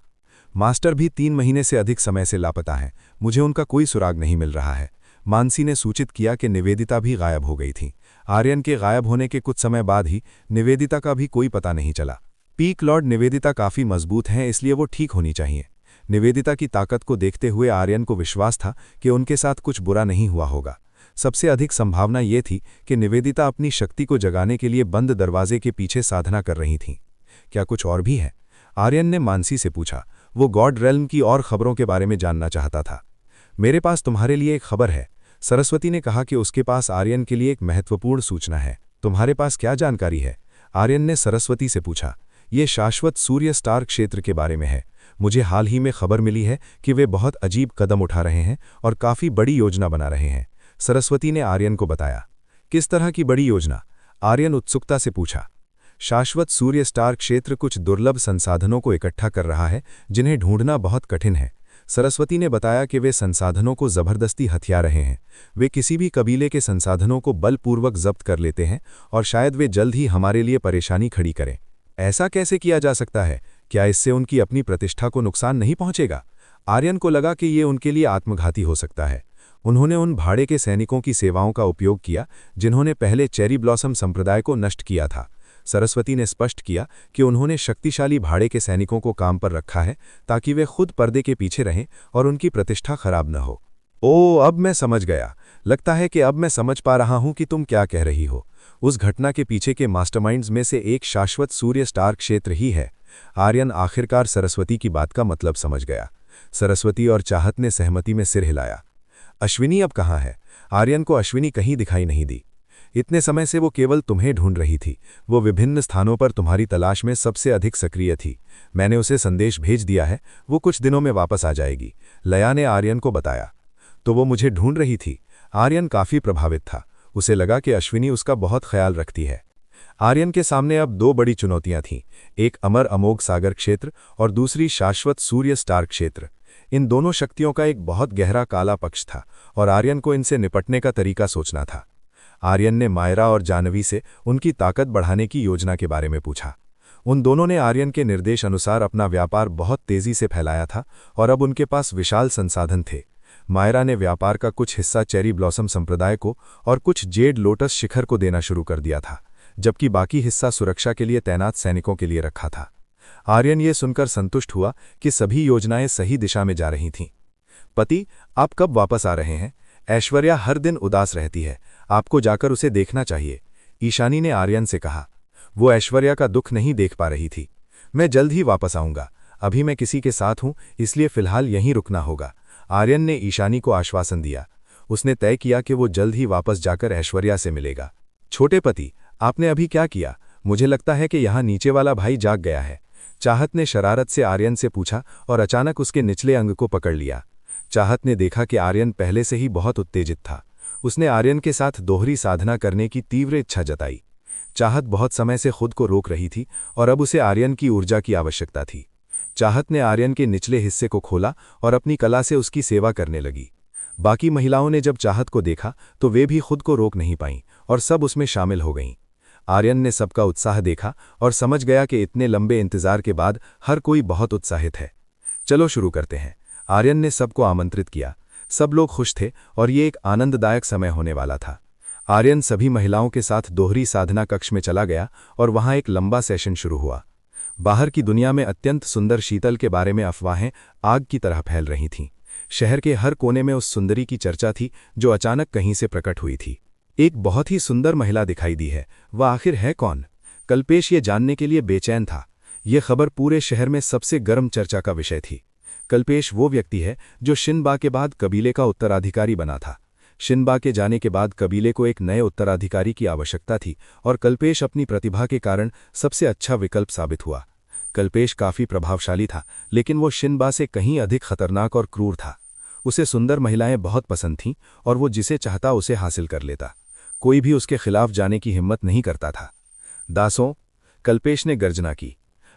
मास्टर भी 3 महीने से अधिक समय से लापता हैं। मुझे उनका कोई सुराग नहीं मिल रहा है। मानसी ने सूचित किया कि निवेदिता भी गायब हो गई थी। आर्यन के गायब होने के कुछ समय बाद ही निवेदिता का भी कोई पता नहीं चला। पीक लॉर्ड निवेदिता काफी मजबूत हैं, इसलिए वो ठीक होनी चाहिए। निवेदिता की ताकत को देखते हुए आर्यन को विश्वास था कि उनके साथ कुछ बुरा नहीं हुआ होगा। सबसे अधिक संभावना ये थी कि निवेदिता अपनी शक्ति को जगाने के लिए बंद दरवाजे के पीछे साधना कर रही थीं। क्या कुछ और भी है? आर्यन ने मानसी से पूछा। वो गॉड रेल्म की और खबरों के बारे में जानना चाहता था। मेरे पास तुम्हारे लिए एक खबर है, सरस्वती ने कहा कि उसके पास आर्यन के लिए एक महत्वपूर्ण सूचना है। तुम्हारे पास क्या जानकारी है? आर्यन ने सरस्वती से पूछा। ये शाश्वत सूर्य स्टार क्षेत्र के बारे में है। मुझे हाल ही में खबर मिली है कि वे बहुत अजीब कदम उठा रहे हैं और काफी बड़ी योजना बना रहे हैं, सरस्वती ने आर्यन को बताया। किस तरह की बड़ी योजना? आर्यन उत्सुकता से पूछा। शाश्वत सूर्य स्टार क्षेत्र कुछ दुर्लभ संसाधनों को इकट्ठा कर रहा है जिन्हें ढूंढना बहुत कठिन है, सरस्वती ने बताया कि वे संसाधनों को जबरदस्ती हथिया रहे हैं। वे किसी भी कबीले के संसाधनों को बलपूर्वक जब्त कर लेते हैं और शायद वे जल्द ही हमारे लिए परेशानी खड़ी करें। ऐसा कैसे किया जा सकता है? क्या इससे उनकी अपनी प्रतिष्ठा को नुकसान नहीं पहुंचेगा? आर्यन को लगा कि ये उनके लिए आत्मघाती हो सकता है। उन्होंने उन भाड़े के सैनिकों की सेवाओं का उपयोग किया जिन्होंने पहले चेरी ब्लॉसम संप्रदाय को नष्ट किया था। सरस्वती ने स्पष्ट किया कि उन्होंने शक्तिशाली भाड़े के सैनिकों को काम पर रखा है ताकि वे खुद पर्दे के पीछे रहें और उनकी प्रतिष्ठा खराब न हो। ओह, अब मैं समझ गया। लगता है कि अब मैं समझ पा रहा हूं कि तुम क्या कह रही हो। उस घटना के पीछे के मास्टरमाइंड्स में से एक शाश्वत सूर्य स्टार क्षेत्र ही है। आर्यन आखिरकार सरस्वती की बात का मतलब समझ गया। सरस्वती और चाहत ने सहमति में सिर हिलाया। अश्विनी अब कहाँ है? आर्यन को अश्विनी कहीं दिखाई नहीं दी। इतने समय से वो केवल तुम्हें ढूंढ रही थी। वो विभिन्न स्थानों पर तुम्हारी तलाश में सबसे अधिक सक्रिय थी। मैंने उसे संदेश भेज दिया है, वो कुछ दिनों में वापस आ जाएगी, लया ने आर्यन को बताया। तो वो मुझे ढूंढ रही थी। आर्यन काफी प्रभावित था। उसे लगा कि अश्विनी उसका बहुत ख्याल रखती है। आर्यन के सामने अब दो बड़ी चुनौतियां थीं, एक अमर अमोघ सागर क्षेत्र और दूसरी शाश्वत सूर्य स्टार क्षेत्र। इन दोनों शक्तियों का एक बहुत गहरा काला पक्ष था और आर्यन को इनसे निपटने का तरीका सोचना था। आर्यन ने मायरा और जानवी से उनकी ताकत बढ़ाने की योजना के बारे में पूछा। उन दोनों ने आर्यन के निर्देश अनुसार अपना व्यापार बहुत तेजी से फैलाया था और अब उनके पास विशाल संसाधन थे। मायरा ने व्यापार का कुछ हिस्सा चेरी ब्लॉसम संप्रदाय को और कुछ जेड लोटस शिखर को देना शुरू कर दिया था, जबकि बाकी हिस्सा सुरक्षा के लिए तैनात सैनिकों के लिए रखा था। आर्यन ये सुनकर संतुष्ट हुआ कि सभी योजनाएं सही दिशा में जा रही थीं। पति, आप कब वापस आ रहे हैं? ऐश्वर्या हर दिन उदास रहती है, आपको जाकर उसे देखना चाहिए, ईशानी ने आर्यन से कहा। वो ऐश्वर्या का दुख नहीं देख पा रही थी। मैं जल्द ही वापस आऊंगा। अभी मैं किसी के साथ हूं, इसलिए फिलहाल यहीं रुकना होगा, आर्यन ने ईशानी को आश्वासन दिया। उसने तय किया कि वो जल्द ही वापस जाकर ऐश्वर्या से मिलेगा। छोटे पति, आपने अभी क्या किया? मुझे लगता है कि यहाँ नीचे वाला भाई जाग गया है, चाहत ने शरारत से आर्यन से पूछा और अचानक उसके निचले अंग को पकड़ लिया। चाहत ने देखा कि आर्यन पहले से ही बहुत उत्तेजित था। उसने आर्यन के साथ दोहरी साधना करने की तीव्र इच्छा जताई। चाहत बहुत समय से खुद को रोक रही थी और अब उसे आर्यन की ऊर्जा की आवश्यकता थी। चाहत ने आर्यन के निचले हिस्से को खोला और अपनी कला से उसकी सेवा करने लगी। बाकी महिलाओं ने जब चाहत को देखा तो वे भी खुद को रोक नहीं पाईं और सब उसमें शामिल हो गईं। आर्यन ने सबका उत्साह देखा और समझ गया कि इतने लंबे इंतजार के बाद हर कोई बहुत उत्साहित है। चलो शुरू करते हैं, आर्यन ने सबको आमंत्रित किया। सब लोग खुश थे और ये एक आनंददायक समय होने वाला था। आर्यन सभी महिलाओं के साथ दोहरी साधना कक्ष में चला गया और वहां एक लंबा सेशन शुरू हुआ। बाहर की दुनिया में अत्यंत सुंदर शीतल के बारे में अफवाहें आग की तरह फैल रही थीं। शहर के हर कोने में उस सुंदरी की चर्चा थी जो अचानक कहीं से प्रकट हुई थी। एक बहुत ही सुंदर महिला दिखाई दी है, वह आखिर है कौन? कल्पेश ये जानने के लिए बेचैन था। यह खबर पूरे शहर में सबसे गर्म चर्चा का विषय थी। कल्पेश वो व्यक्ति है जो शिनबा के बाद कबीले का उत्तराधिकारी बना था। शिनबा के जाने के बाद कबीले को एक नए उत्तराधिकारी की आवश्यकता थी और कल्पेश अपनी प्रतिभा के कारण सबसे अच्छा विकल्प साबित हुआ। कल्पेश काफी प्रभावशाली था, लेकिन वो शिनबा से कहीं अधिक खतरनाक और क्रूर था। उसे सुंदर महिलाएं बहुत पसंद थीं और वो जिसे चाहता उसे हासिल कर लेता। कोई भी उसके खिलाफ जाने की हिम्मत नहीं करता था। दासों, कल्पेश ने गर्जना की।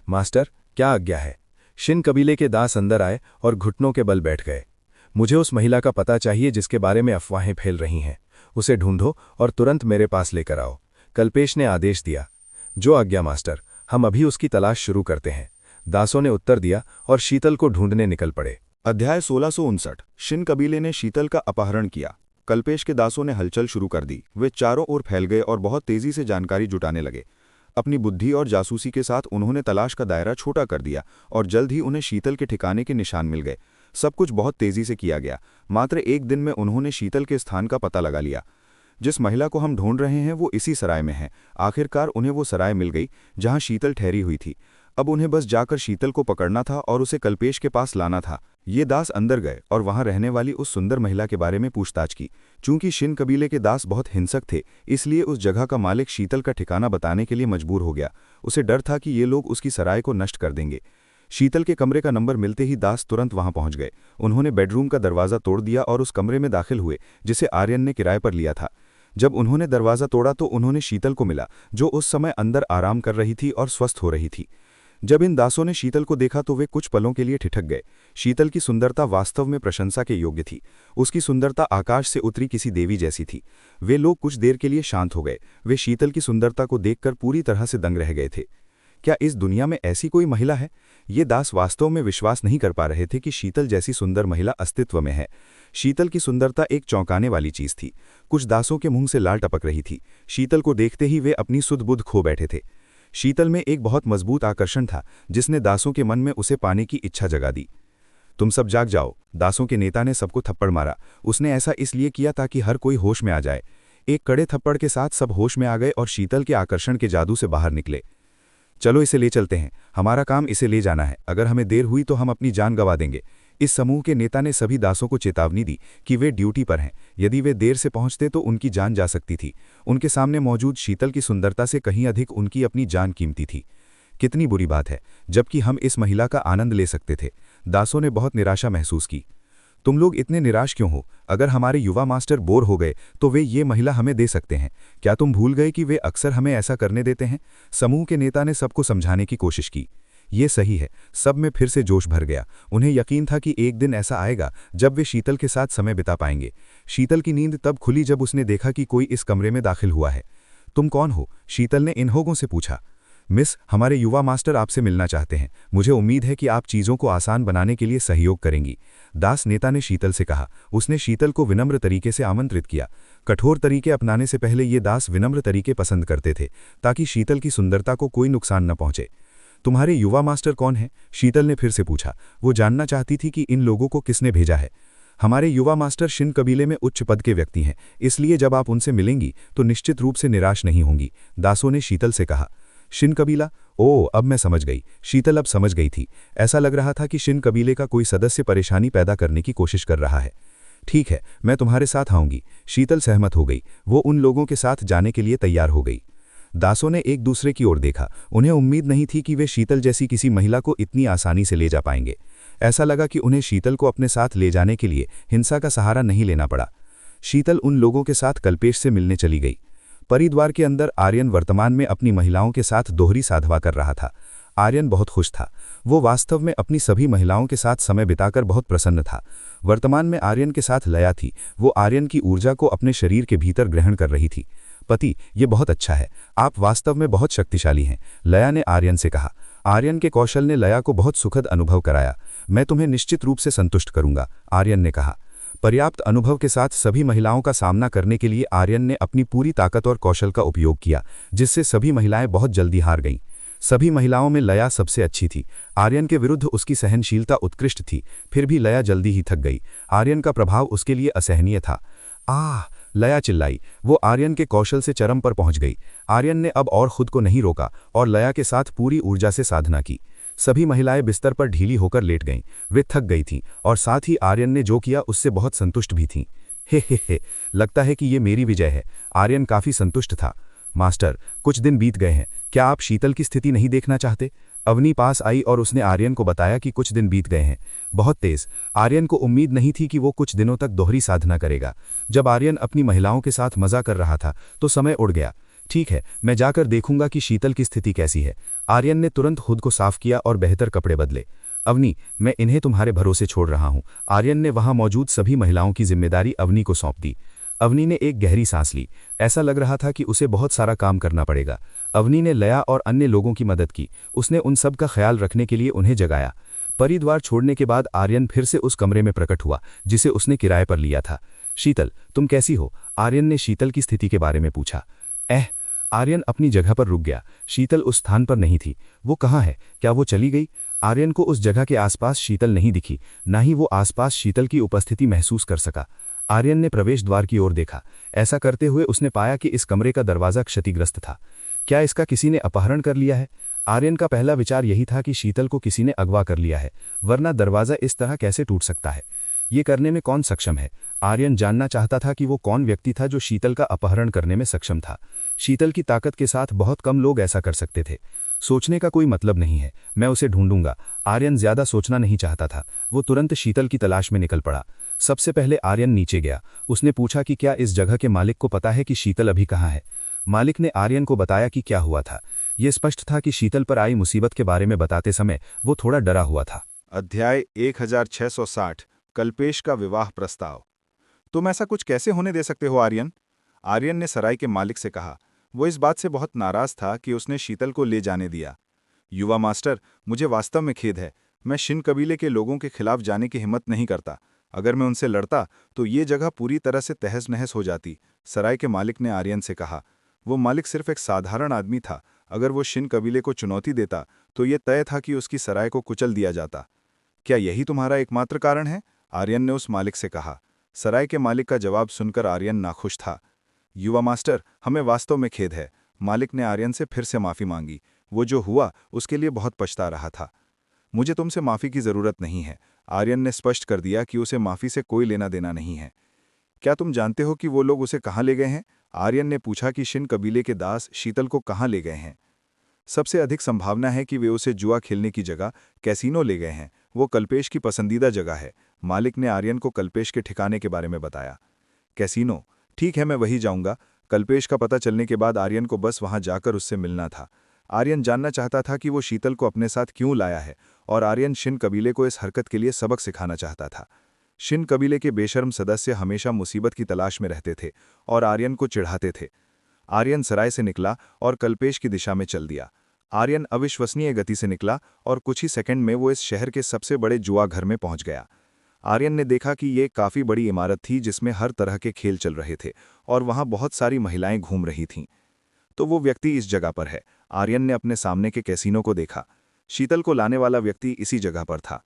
मास्टर, क्या आज्ञा है? शिन कबीले के दास अंदर आए और घुटनों के बल बैठ गए। मुझे उस महिला का पता चाहिए जिसके बारे में अफवाहें फैल रही हैं। उसे ढूंढो और तुरंत मेरे पास लेकर आओ, कल्पेश ने आदेश दिया। जो आज्ञा मास्टर, हम अभी उसकी तलाश शुरू करते हैं, दासों ने उत्तर दिया और शीतल को ढूंढने निकल पड़े। अध्याय 1659। शिन कबीले ने शीतल का अपहरण किया। कल्पेश के दासों ने हलचल शुरू कर दी। वे चारों ओर फैल गए और बहुत तेजी से जानकारी जुटाने लगे। अपनी बुद्धि और जासूसी के साथ उन्होंने तलाश का दायरा छोटा कर दिया और जल्द ही उन्हें शीतल के ठिकाने के निशान मिल गए। सब कुछ बहुत तेजी से किया गया। मात्र एक दिन में उन्होंने शीतल के स्थान का पता लगा लिया। जिस महिला को हम ढूंढ रहे हैं वो इसी सराय में है। आखिरकार उन्हें वो सराय मिल गई जहां शीतल ठहरी हुई थी। अब उन्हें बस जाकर शीतल को पकड़ना था और उसे कल्पेश के पास लाना था। ये दास अंदर गए और वहां रहने वाली उस सुंदर महिला के बारे में पूछताछ की। चूंकि शिन कबीले के दास बहुत हिंसक थे, इसलिए उस जगह का मालिक शीतल का ठिकाना बताने के लिए मजबूर हो गया। उसे डर था कि ये लोग उसकी सराय को नष्ट कर देंगे। शीतल के कमरे का नंबर मिलते ही दास तुरंत वहां पहुंच गए। उन्होंने बेडरूम का दरवाजा तोड़ दिया और उस कमरे में दाखिल हुए जिसे आर्यन ने किराए पर लिया था। जब उन्होंने दरवाजा तोड़ा तो उन्होंने शीतल को मिला, जो उस समय अंदर आराम कर रही थी और स्वस्थ हो रही थी। जब इन दासों ने शीतल को देखा तो वे कुछ पलों के लिए ठिठक गए। शीतल की सुंदरता वास्तव में प्रशंसा के योग्य थी। उसकी सुंदरता आकाश से उतरी किसी देवी जैसी थी। वे लोग कुछ देर के लिए शांत हो गए। वे शीतल की सुंदरता को देखकर पूरी तरह से दंग रह गए थे। क्या इस दुनिया में ऐसी कोई महिला है? ये दास वास्तव में विश्वास नहीं कर पा रहे थे कि शीतल जैसी सुंदर महिला अस्तित्व में है। शीतल की सुंदरता एक चौंकाने वाली चीज थी। कुछ दासों के मुंह से लाल टपक रही थी। शीतल को देखते ही वे अपनी सुध-बुध खो बैठे थे। शीतल में एक बहुत मजबूत आकर्षण था जिसने दासों के मन में उसे पाने की इच्छा जगा दी। तुम सब जाग जाओ, दासों के नेता ने सबको थप्पड़ मारा। उसने ऐसा इसलिए किया ताकि हर कोई होश में आ जाए। एक कड़े थप्पड़ के साथ सब होश में आ गए और शीतल के आकर्षण के जादू से बाहर निकले। चलो इसे ले चलते हैं, हमारा काम इसे ले जाना है, अगर हमें देर हुई तो हम अपनी जान गंवा देंगे। इस समूह के नेता ने सभी दासों को चेतावनी दी कि वे ड्यूटी पर हैं, यदि वे देर से पहुंचते तो उनकी जान जा सकती थी। उनके सामने मौजूद शीतल की सुंदरता से कहीं अधिक उनकी अपनी जान कीमती थी। कितनी बुरी बात है, जबकि हम इस महिला का आनंद ले सकते थे। दासों ने बहुत निराशा महसूस की। तुम लोग इतने निराश क्यों हो? अगर हमारे युवा मास्टर बोर हो गए तो वे ये महिला हमें दे सकते हैं। क्या तुम भूल गए कि वे अक्सर हमें ऐसा करने देते हैं? समूह के नेता ने सबको समझाने की कोशिश की। ये सही है, सब में फिर से जोश भर गया। उन्हें यकीन था कि एक दिन ऐसा आएगा जब वे शीतल के साथ समय बिता पाएंगे। शीतल की नींद तब खुली जब उसने देखा कि कोई इस कमरे में दाखिल हुआ है। तुम कौन हो? शीतल ने इन होगों से पूछा। मिस, हमारे युवा मास्टर आपसे मिलना चाहते हैं। मुझे उम्मीद है कि आप चीज़ों को आसान बनाने के लिए सहयोग करेंगी, दास नेता ने शीतल से कहा। उसने शीतल को विनम्र तरीके से आमंत्रित किया। कठोर तरीके अपनाने से पहले ये दास विनम्र तरीके पसंद करते थे ताकि शीतल की सुंदरता को कोई नुकसान न पहुंचे। तुम्हारे युवा मास्टर कौन हैं? शीतल ने फिर से पूछा। वो जानना चाहती थी कि इन लोगों को किसने भेजा है। हमारे युवा मास्टर शिन कबीले में उच्च पद के व्यक्ति हैं, इसलिए जब आप उनसे मिलेंगी तो निश्चित रूप से निराश नहीं होंगी, दासों ने शीतल से कहा। शिन कबीला? ओह, अब मैं समझ गई। शीतल अब समझ गई थी। ऐसा लग रहा था कि शिन कबीले का कोई सदस्य परेशानी पैदा करने की कोशिश कर रहा है। ठीक है, मैं तुम्हारे साथ आऊंगी। शीतल सहमत हो गई। वो उन लोगों के साथ जाने के लिए तैयार हो गई। दासों ने एक दूसरे की ओर देखा। उन्हें उम्मीद नहीं थी कि वे शीतल जैसी किसी महिला को इतनी आसानी से ले जा पाएंगे। ऐसा लगा कि उन्हें शीतल को अपने साथ ले जाने के लिए हिंसा का सहारा नहीं लेना पड़ा। शीतल उन लोगों के साथ कल्पेश से मिलने चली गई। परिद्वार के अंदर आर्यन वर्तमान में अपनी महिलाओं के साथ दोहरी साधवा कर रहा था। आर्यन बहुत खुश था। वो वास्तव में अपनी सभी महिलाओं के साथ समय बिताकर बहुत प्रसन्न था। वर्तमान में आर्यन के साथ लया थी। वो आर्यन की ऊर्जा को अपने शरीर के भीतर ग्रहण कर रही थी। पति, ये बहुत अच्छा है, आप वास्तव में बहुत शक्तिशाली हैं, लया ने आर्यन से कहा। आर्यन के कौशल ने लया को बहुत सुखद अनुभव कराया। मैं तुम्हें निश्चित रूप से संतुष्ट करूंगा, आर्यन ने कहा। पर्याप्त अनुभव के साथ सभी महिलाओं का सामना करने के लिए आर्यन ने अपनी पूरी ताकत और कौशल का उपयोग किया, जिससे सभी महिलाएं बहुत जल्दी हार गईं। सभी महिलाओं में लया सबसे अच्छी थी। आर्यन के विरुद्ध उसकी सहनशीलता उत्कृष्ट थी, फिर भी लया जल्दी ही थक गई। आर्यन का प्रभाव उसके लिए असहनीय था। आह, लया चिल्लाई। वो आर्यन के कौशल से चरम पर पहुंच गई। आर्यन ने अब और खुद को नहीं रोका और लया के साथ पूरी ऊर्जा से साधना की। सभी महिलाएं बिस्तर पर ढीली होकर लेट गईं। वे थक गई थीं और साथ ही आर्यन ने जो किया उससे बहुत संतुष्ट भी थीं। हे, लगता है कि ये मेरी विजय है। आर्यन काफी संतुष्ट था। मास्टर, कुछ दिन बीत गए हैं, क्या आप शीतल की स्थिति नहीं देखना चाहते? अवनी पास आई और उसने आर्यन को बताया कि कुछ दिन बीत गए हैं। बहुत तेज। आर्यन को उम्मीद नहीं थी कि वो कुछ दिनों तक दोहरी साधना करेगा। जब आर्यन अपनी महिलाओं के साथ मजा कर रहा था तो समय उड़ गया। ठीक है, मैं जाकर देखूंगा कि शीतल की स्थिति कैसी है। आर्यन ने तुरंत खुद को साफ किया और बेहतर कपड़े बदले। अवनी, मैं इन्हें तुम्हारे भरोसे छोड़ रहा हूं। आर्यन ने वहां मौजूद सभी महिलाओं की जिम्मेदारी अवनी को सौंप दी। अवनी ने एक गहरी सांस ली। ऐसा लग रहा था कि उसे बहुत सारा काम करना पड़ेगा। अवनी ने लया और अन्य लोगों की मदद की। उसने उन सब का ख्याल रखने के लिए उन्हें जगाया। परिद्वार छोड़ने के बाद आर्यन फिर से उस कमरे में प्रकट हुआ जिसे उसने किराए पर लिया था। शीतल, तुम कैसी हो? आर्यन ने शीतल की स्थिति के बारे में पूछा। आर्यन अपनी जगह पर रुक गया। शीतल उस स्थान पर नहीं थी। वो कहाँ है? क्या वो चली गई? आर्यन को उस जगह के आसपास शीतल नहीं दिखी, न ही वो आसपास शीतल की उपस्थिति महसूस कर सका। आर्यन ने प्रवेश द्वार की ओर देखा। ऐसा करते हुए उसने पाया कि इस कमरे का दरवाजा क्षतिग्रस्त था। क्या इसका किसी ने अपहरण कर लिया है? आर्यन का पहला विचार यही था कि शीतल को किसी ने अगवा कर लिया है, वरना दरवाजा इस तरह कैसे टूट सकता है? ये करने में कौन सक्षम है? आर्यन जानना चाहता था कि वो कौन व्यक्ति था जो शीतल का अपहरण करने में सक्षम था। शीतल की ताकत के साथ बहुत कम लोग ऐसा कर सकते थे। सोचने का कोई मतलब नहीं है, मैं उसे ढूंढूंगा। आर्यन ज्यादा सोचना नहीं चाहता था। वो तुरंत शीतल की तलाश में निकल पड़ा। सबसे पहले आर्यन नीचे गया। उसने पूछा कि क्या इस जगह के मालिक को पता है कि शीतल अभी कहाँ है। मालिक ने आर्यन को बताया कि क्या हुआ था। ये स्पष्ट था कि शीतल पर आई मुसीबत के बारे में बताते समय वो थोड़ा डरा हुआ था। अध्याय 1660 कल्पेश का विवाह प्रस्ताव। तुम ऐसा कुछ कैसे होने दे सकते हो आर्यन? आर्यन ने सराय के मालिक से कहा। वो इस बात से बहुत नाराज था कि उसने शीतल को ले जाने दिया। युवा मास्टर, मुझे वास्तव में खेद है। मैं शिन कबीले के लोगों के खिलाफ जाने की हिम्मत नहीं करता। अगर मैं उनसे लड़ता तो ये जगह पूरी तरह से तहस नहस हो जाती। सराय के मालिक ने आर्यन से कहा। वो मालिक सिर्फ एक साधारण आदमी था। अगर वो शिन कबीले को चुनौती देता तो ये तय था कि उसकी सराय को कुचल दिया जाता। क्या यही तुम्हारा एकमात्र कारण है? आर्यन ने उस मालिक से कहा। सराय के मालिक का जवाब सुनकर आर्यन नाखुश था। युवा मास्टर, हमें वास्तव में खेद है। मालिक ने आर्यन से फिर से माफी मांगी। वो जो हुआ उसके लिए बहुत पछता रहा था। मुझे तुमसे माफी की जरूरत नहीं है। आर्यन ने स्पष्ट कर दिया कि उसे माफी से कोई लेना देना नहीं है। क्या तुम जानते हो कि वो लोग उसे कहाँ ले गए हैं? आर्यन ने पूछा कि शिन कबीले के दास शीतल को कहाँ ले गए हैं। सबसे अधिक संभावना है कि वे उसे जुआ खेलने की जगह कैसीनो ले गए हैं। वो कल्पेश की पसंदीदा जगह है। मालिक ने आर्यन को कल्पेश के ठिकाने के बारे में बताया। कैसीनो? ठीक है, मैं वही जाऊंगा। कल्पेश का पता चलने के बाद आर्यन को बस वहां जाकर उससे मिलना था। आर्यन जानना चाहता था कि वो शीतल को अपने साथ क्यों लाया है, और आर्यन शिन कबीले को इस हरकत के लिए सबक सिखाना चाहता था। शिन कबीले के बेशर्म सदस्य हमेशा मुसीबत की तलाश में रहते थे और आर्यन को चिढ़ाते थे। आर्यन सराय से निकला और कल्पेश की दिशा में चल दिया। आर्यन अविश्वसनीय गति से निकला और कुछ ही सेकंड में वो इस शहर के सबसे बड़े जुआ घर में पहुंच गया। आर्यन ने देखा कि ये काफी बड़ी इमारत थी जिसमें हर तरह के खेल चल रहे थे और वहां बहुत सारी महिलाएं घूम रही थीं। तो वो व्यक्ति इस जगह पर है। आर्यन ने अपने सामने के कैसीनो को देखा। शीतल को लाने वाला व्यक्ति इसी जगह पर था।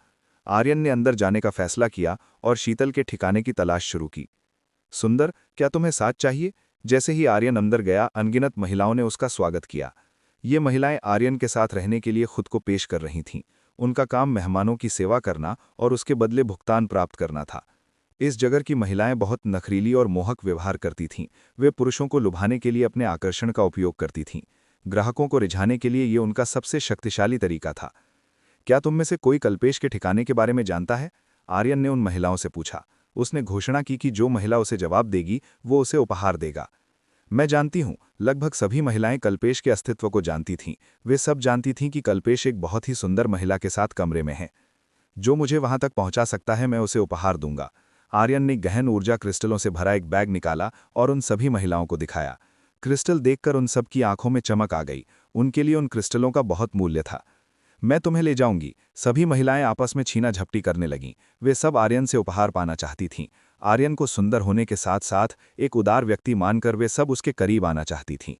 आर्यन ने अंदर जाने का फैसला किया और शीतल के ठिकाने की तलाश शुरू की। सुंदर, क्या तुम्हें साथ चाहिए? जैसे ही आर्यन अंदर गया, अनगिनत महिलाओं ने उसका स्वागत किया। ये महिलाएं आर्यन के साथ रहने के लिए खुद को पेश कर रही थीं। उनका काम मेहमानों की सेवा करना और उसके बदले भुगतान प्राप्त करना था। इस जगह की महिलाएं बहुत नखरीली और मोहक व्यवहार करती थीं। वे पुरुषों को लुभाने के लिए अपने आकर्षण का उपयोग करती थीं। ग्राहकों को रिझाने के लिए ये उनका सबसे शक्तिशाली तरीका था। क्या तुम में से कोई कल्पेश के ठिकाने के बारे में जानता है? आर्यन ने उन महिलाओं से पूछा। उसने घोषणा की कि जो महिला उसे जवाब देगी वो उसे उपहार देगा। मैं जानती हूँ। लगभग सभी महिलाएं कल्पेश के अस्तित्व को जानती थीं। वे सब जानती थीं कि कल्पेश एक बहुत ही सुंदर महिला के साथ कमरे में है। जो मुझे वहां तक पहुंचा सकता है मैं उसे उपहार दूंगा। आर्यन ने गहन ऊर्जा क्रिस्टलों से भरा एक बैग निकाला और उन सभी महिलाओं को दिखाया। क्रिस्टल देखकर उन सब की आंखों में चमक आ गई। उनके लिए उन क्रिस्टलों का बहुत मूल्य था। मैं तुम्हें ले जाऊंगी। सभी महिलाएं आपस में छीना झपटी करने लगीं। वे सब आर्यन से उपहार पाना चाहती थीं। आर्यन को सुंदर होने के साथ साथ एक उदार व्यक्ति मानकर वे सब उसके करीब आना चाहती थीं।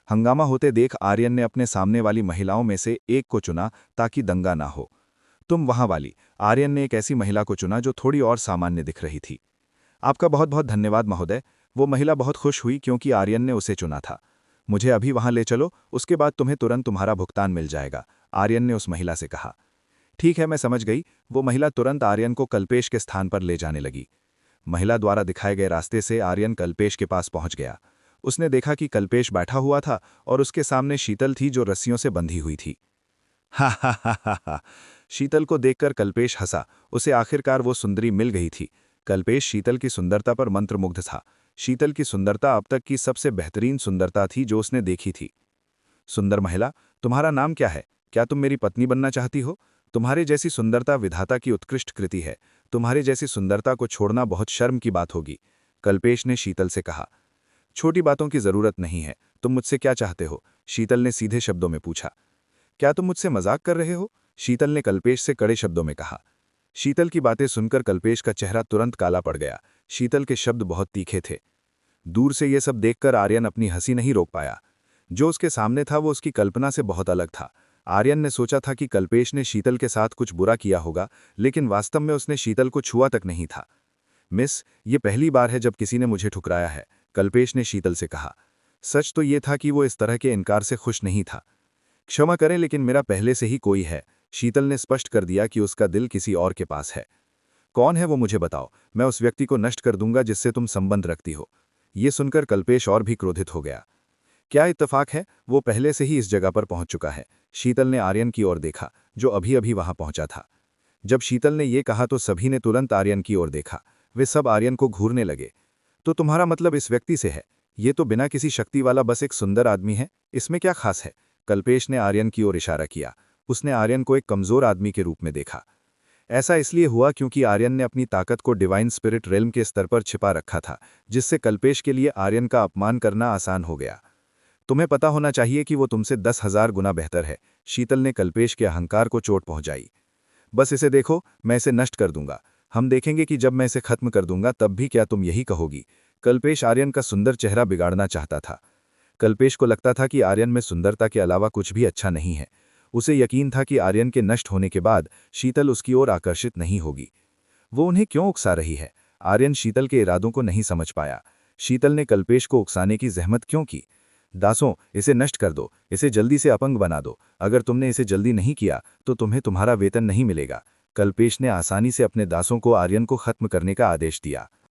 हंगामा होते देख आर्यन ने अपने सामने वाली महिलाओं में से एक को चुना ताकि दंगा ना हो। तुम वहां वाली। आर्यन ने एक ऐसी महिला को चुना जो थोड़ी और सामान्य दिख रही थी। आपका बहुत बहुत धन्यवाद महोदय। वो महिला बहुत खुश हुई क्योंकि आर्यन ने उसे चुना था। मुझे अभी वहां ले चलो, उसके बाद तुम्हें तुरंत तुम्हारा भुगतान मिल जाएगा, आर्यन ने उस महिला से कहा। ठीक है, मैं समझ गई। वो महिला तुरंत आर्यन को कल्पेश के स्थान पर ले जाने लगी। महिला द्वारा दिखाए गए रास्ते से आर्यन कल्पेश के पास पहुंच गया। उसने देखा कि कल्पेश बैठा हुआ था और उसके सामने शीतल थी जो रस्सियों से बंधी हुई थी। हा हा हा हा हा। शीतल को देखकर कल्पेश हंसा। उसे आखिरकार वो सुंदरी मिल गई थी। कल्पेश शीतल की सुंदरता पर मंत्रमुग्ध था। शीतल की सुंदरता अब तक की सबसे बेहतरीन सुंदरता थी जो उसने देखी थी। सुंदर महिला, तुम्हारा नाम क्या है? क्या तुम मेरी पत्नी बनना चाहती हो? तुम्हारे जैसी सुंदरता विधाता की उत्कृष्ट कृति है। तुम्हारे जैसी सुंदरता को छोड़ना बहुत शर्म की बात होगी, कल्पेश ने शीतल से कहा। छोटी बातों की जरूरत नहीं है। तुम मुझसे क्या चाहते हो? शीतल ने सीधे शब्दों में पूछा। क्या तुम मुझसे मजाक कर रहे हो? शीतल ने कल्पेश से कड़े शब्दों में कहा। शीतल की बातें सुनकर कल्पेश का चेहरा तुरंत काला पड़ गया। शीतल के शब्द बहुत तीखे थे। दूर से ये सब देखकर आर्यन अपनी हंसी नहीं रोक पाया। जो उसके सामने था वो उसकी कल्पना से बहुत अलग था। आर्यन ने सोचा था कि कल्पेश ने शीतल के साथ कुछ बुरा किया होगा, लेकिन वास्तव में उसने शीतल को छुआ तक नहीं था। मिस, ये पहली बार है जब किसी ने मुझे ठुकराया है, कल्पेश ने शीतल से कहा। सच तो ये था कि वो इस तरह के इनकार से खुश नहीं था। क्षमा करें, लेकिन मेरा पहले से ही कोई है, शीतल ने स्पष्ट कर दिया कि उसका दिल किसी और के पास है। कौन है वो मुझे बताओ। मैं उस व्यक्ति को नष्ट कर दूंगा जिससे तुम संबंध रखती हो। ये सुनकर कल्पेश और भी क्रोधित हो गया। क्या इत्तेफाक है, वो पहले से ही इस जगह पर पहुंच चुका है। शीतल ने आर्यन की ओर देखा जो अभी अभी वहां पहुंचा था। जब शीतल ने यह कहा तो सभी ने तुरंत आर्यन की ओर देखा। वे सब आर्यन को घूरने लगे। तो तुम्हारा मतलब इस व्यक्ति से है? ये तो बिना किसी शक्ति वाला बस एक सुंदर आदमी है, इसमें क्या खास है? कल्पेश ने आर्यन की ओर इशारा किया। उसने आर्यन को एक कमजोर आदमी के रूप में देखा। ऐसा इसलिए हुआ क्योंकि आर्यन ने अपनी ताकत को डिवाइन स्पिरिट रेल्म के स्तर पर छिपा रखा था, जिससे कल्पेश के लिए आर्यन का अपमान करना आसान हो गया। तुम्हें पता होना चाहिए कि वो तुमसे 10,000 गुना बेहतर है। शीतल ने कल्पेश के अहंकार को चोट पहुंचाई। बस इसे देखो, मैं इसे नष्ट कर दूंगा। हम देखेंगे कि जब मैं इसे खत्म कर दूंगा तब भी क्या तुम यही कहोगी। कल्पेश आर्यन का सुंदर चेहरा बिगाड़ना चाहता था। कल्पेश को लगता था कि आर्यन में सुंदरता के अलावा कुछ भी अच्छा नहीं है। उसे यकीन था कि आर्यन के नष्ट होने के बाद शीतल उसकी ओर आकर्षित नहीं होगी। वो उन्हें क्यों उकसा रही है? आर्यन शीतल के इरादों को नहीं समझ पाया। शीतल ने कल्पेश को उकसाने की जहमत क्यों की? दासों, इसे नष्ट कर दो, इसे जल्दी से अपंग बना दो। अगर तुमने इसे जल्दी नहीं किया तो तुम्हें तुम्हारा वेतन नहीं मिलेगा। कल्पेश ने आसानी से अपने दासों को आर्यन को खत्म करने का आदेश दिया।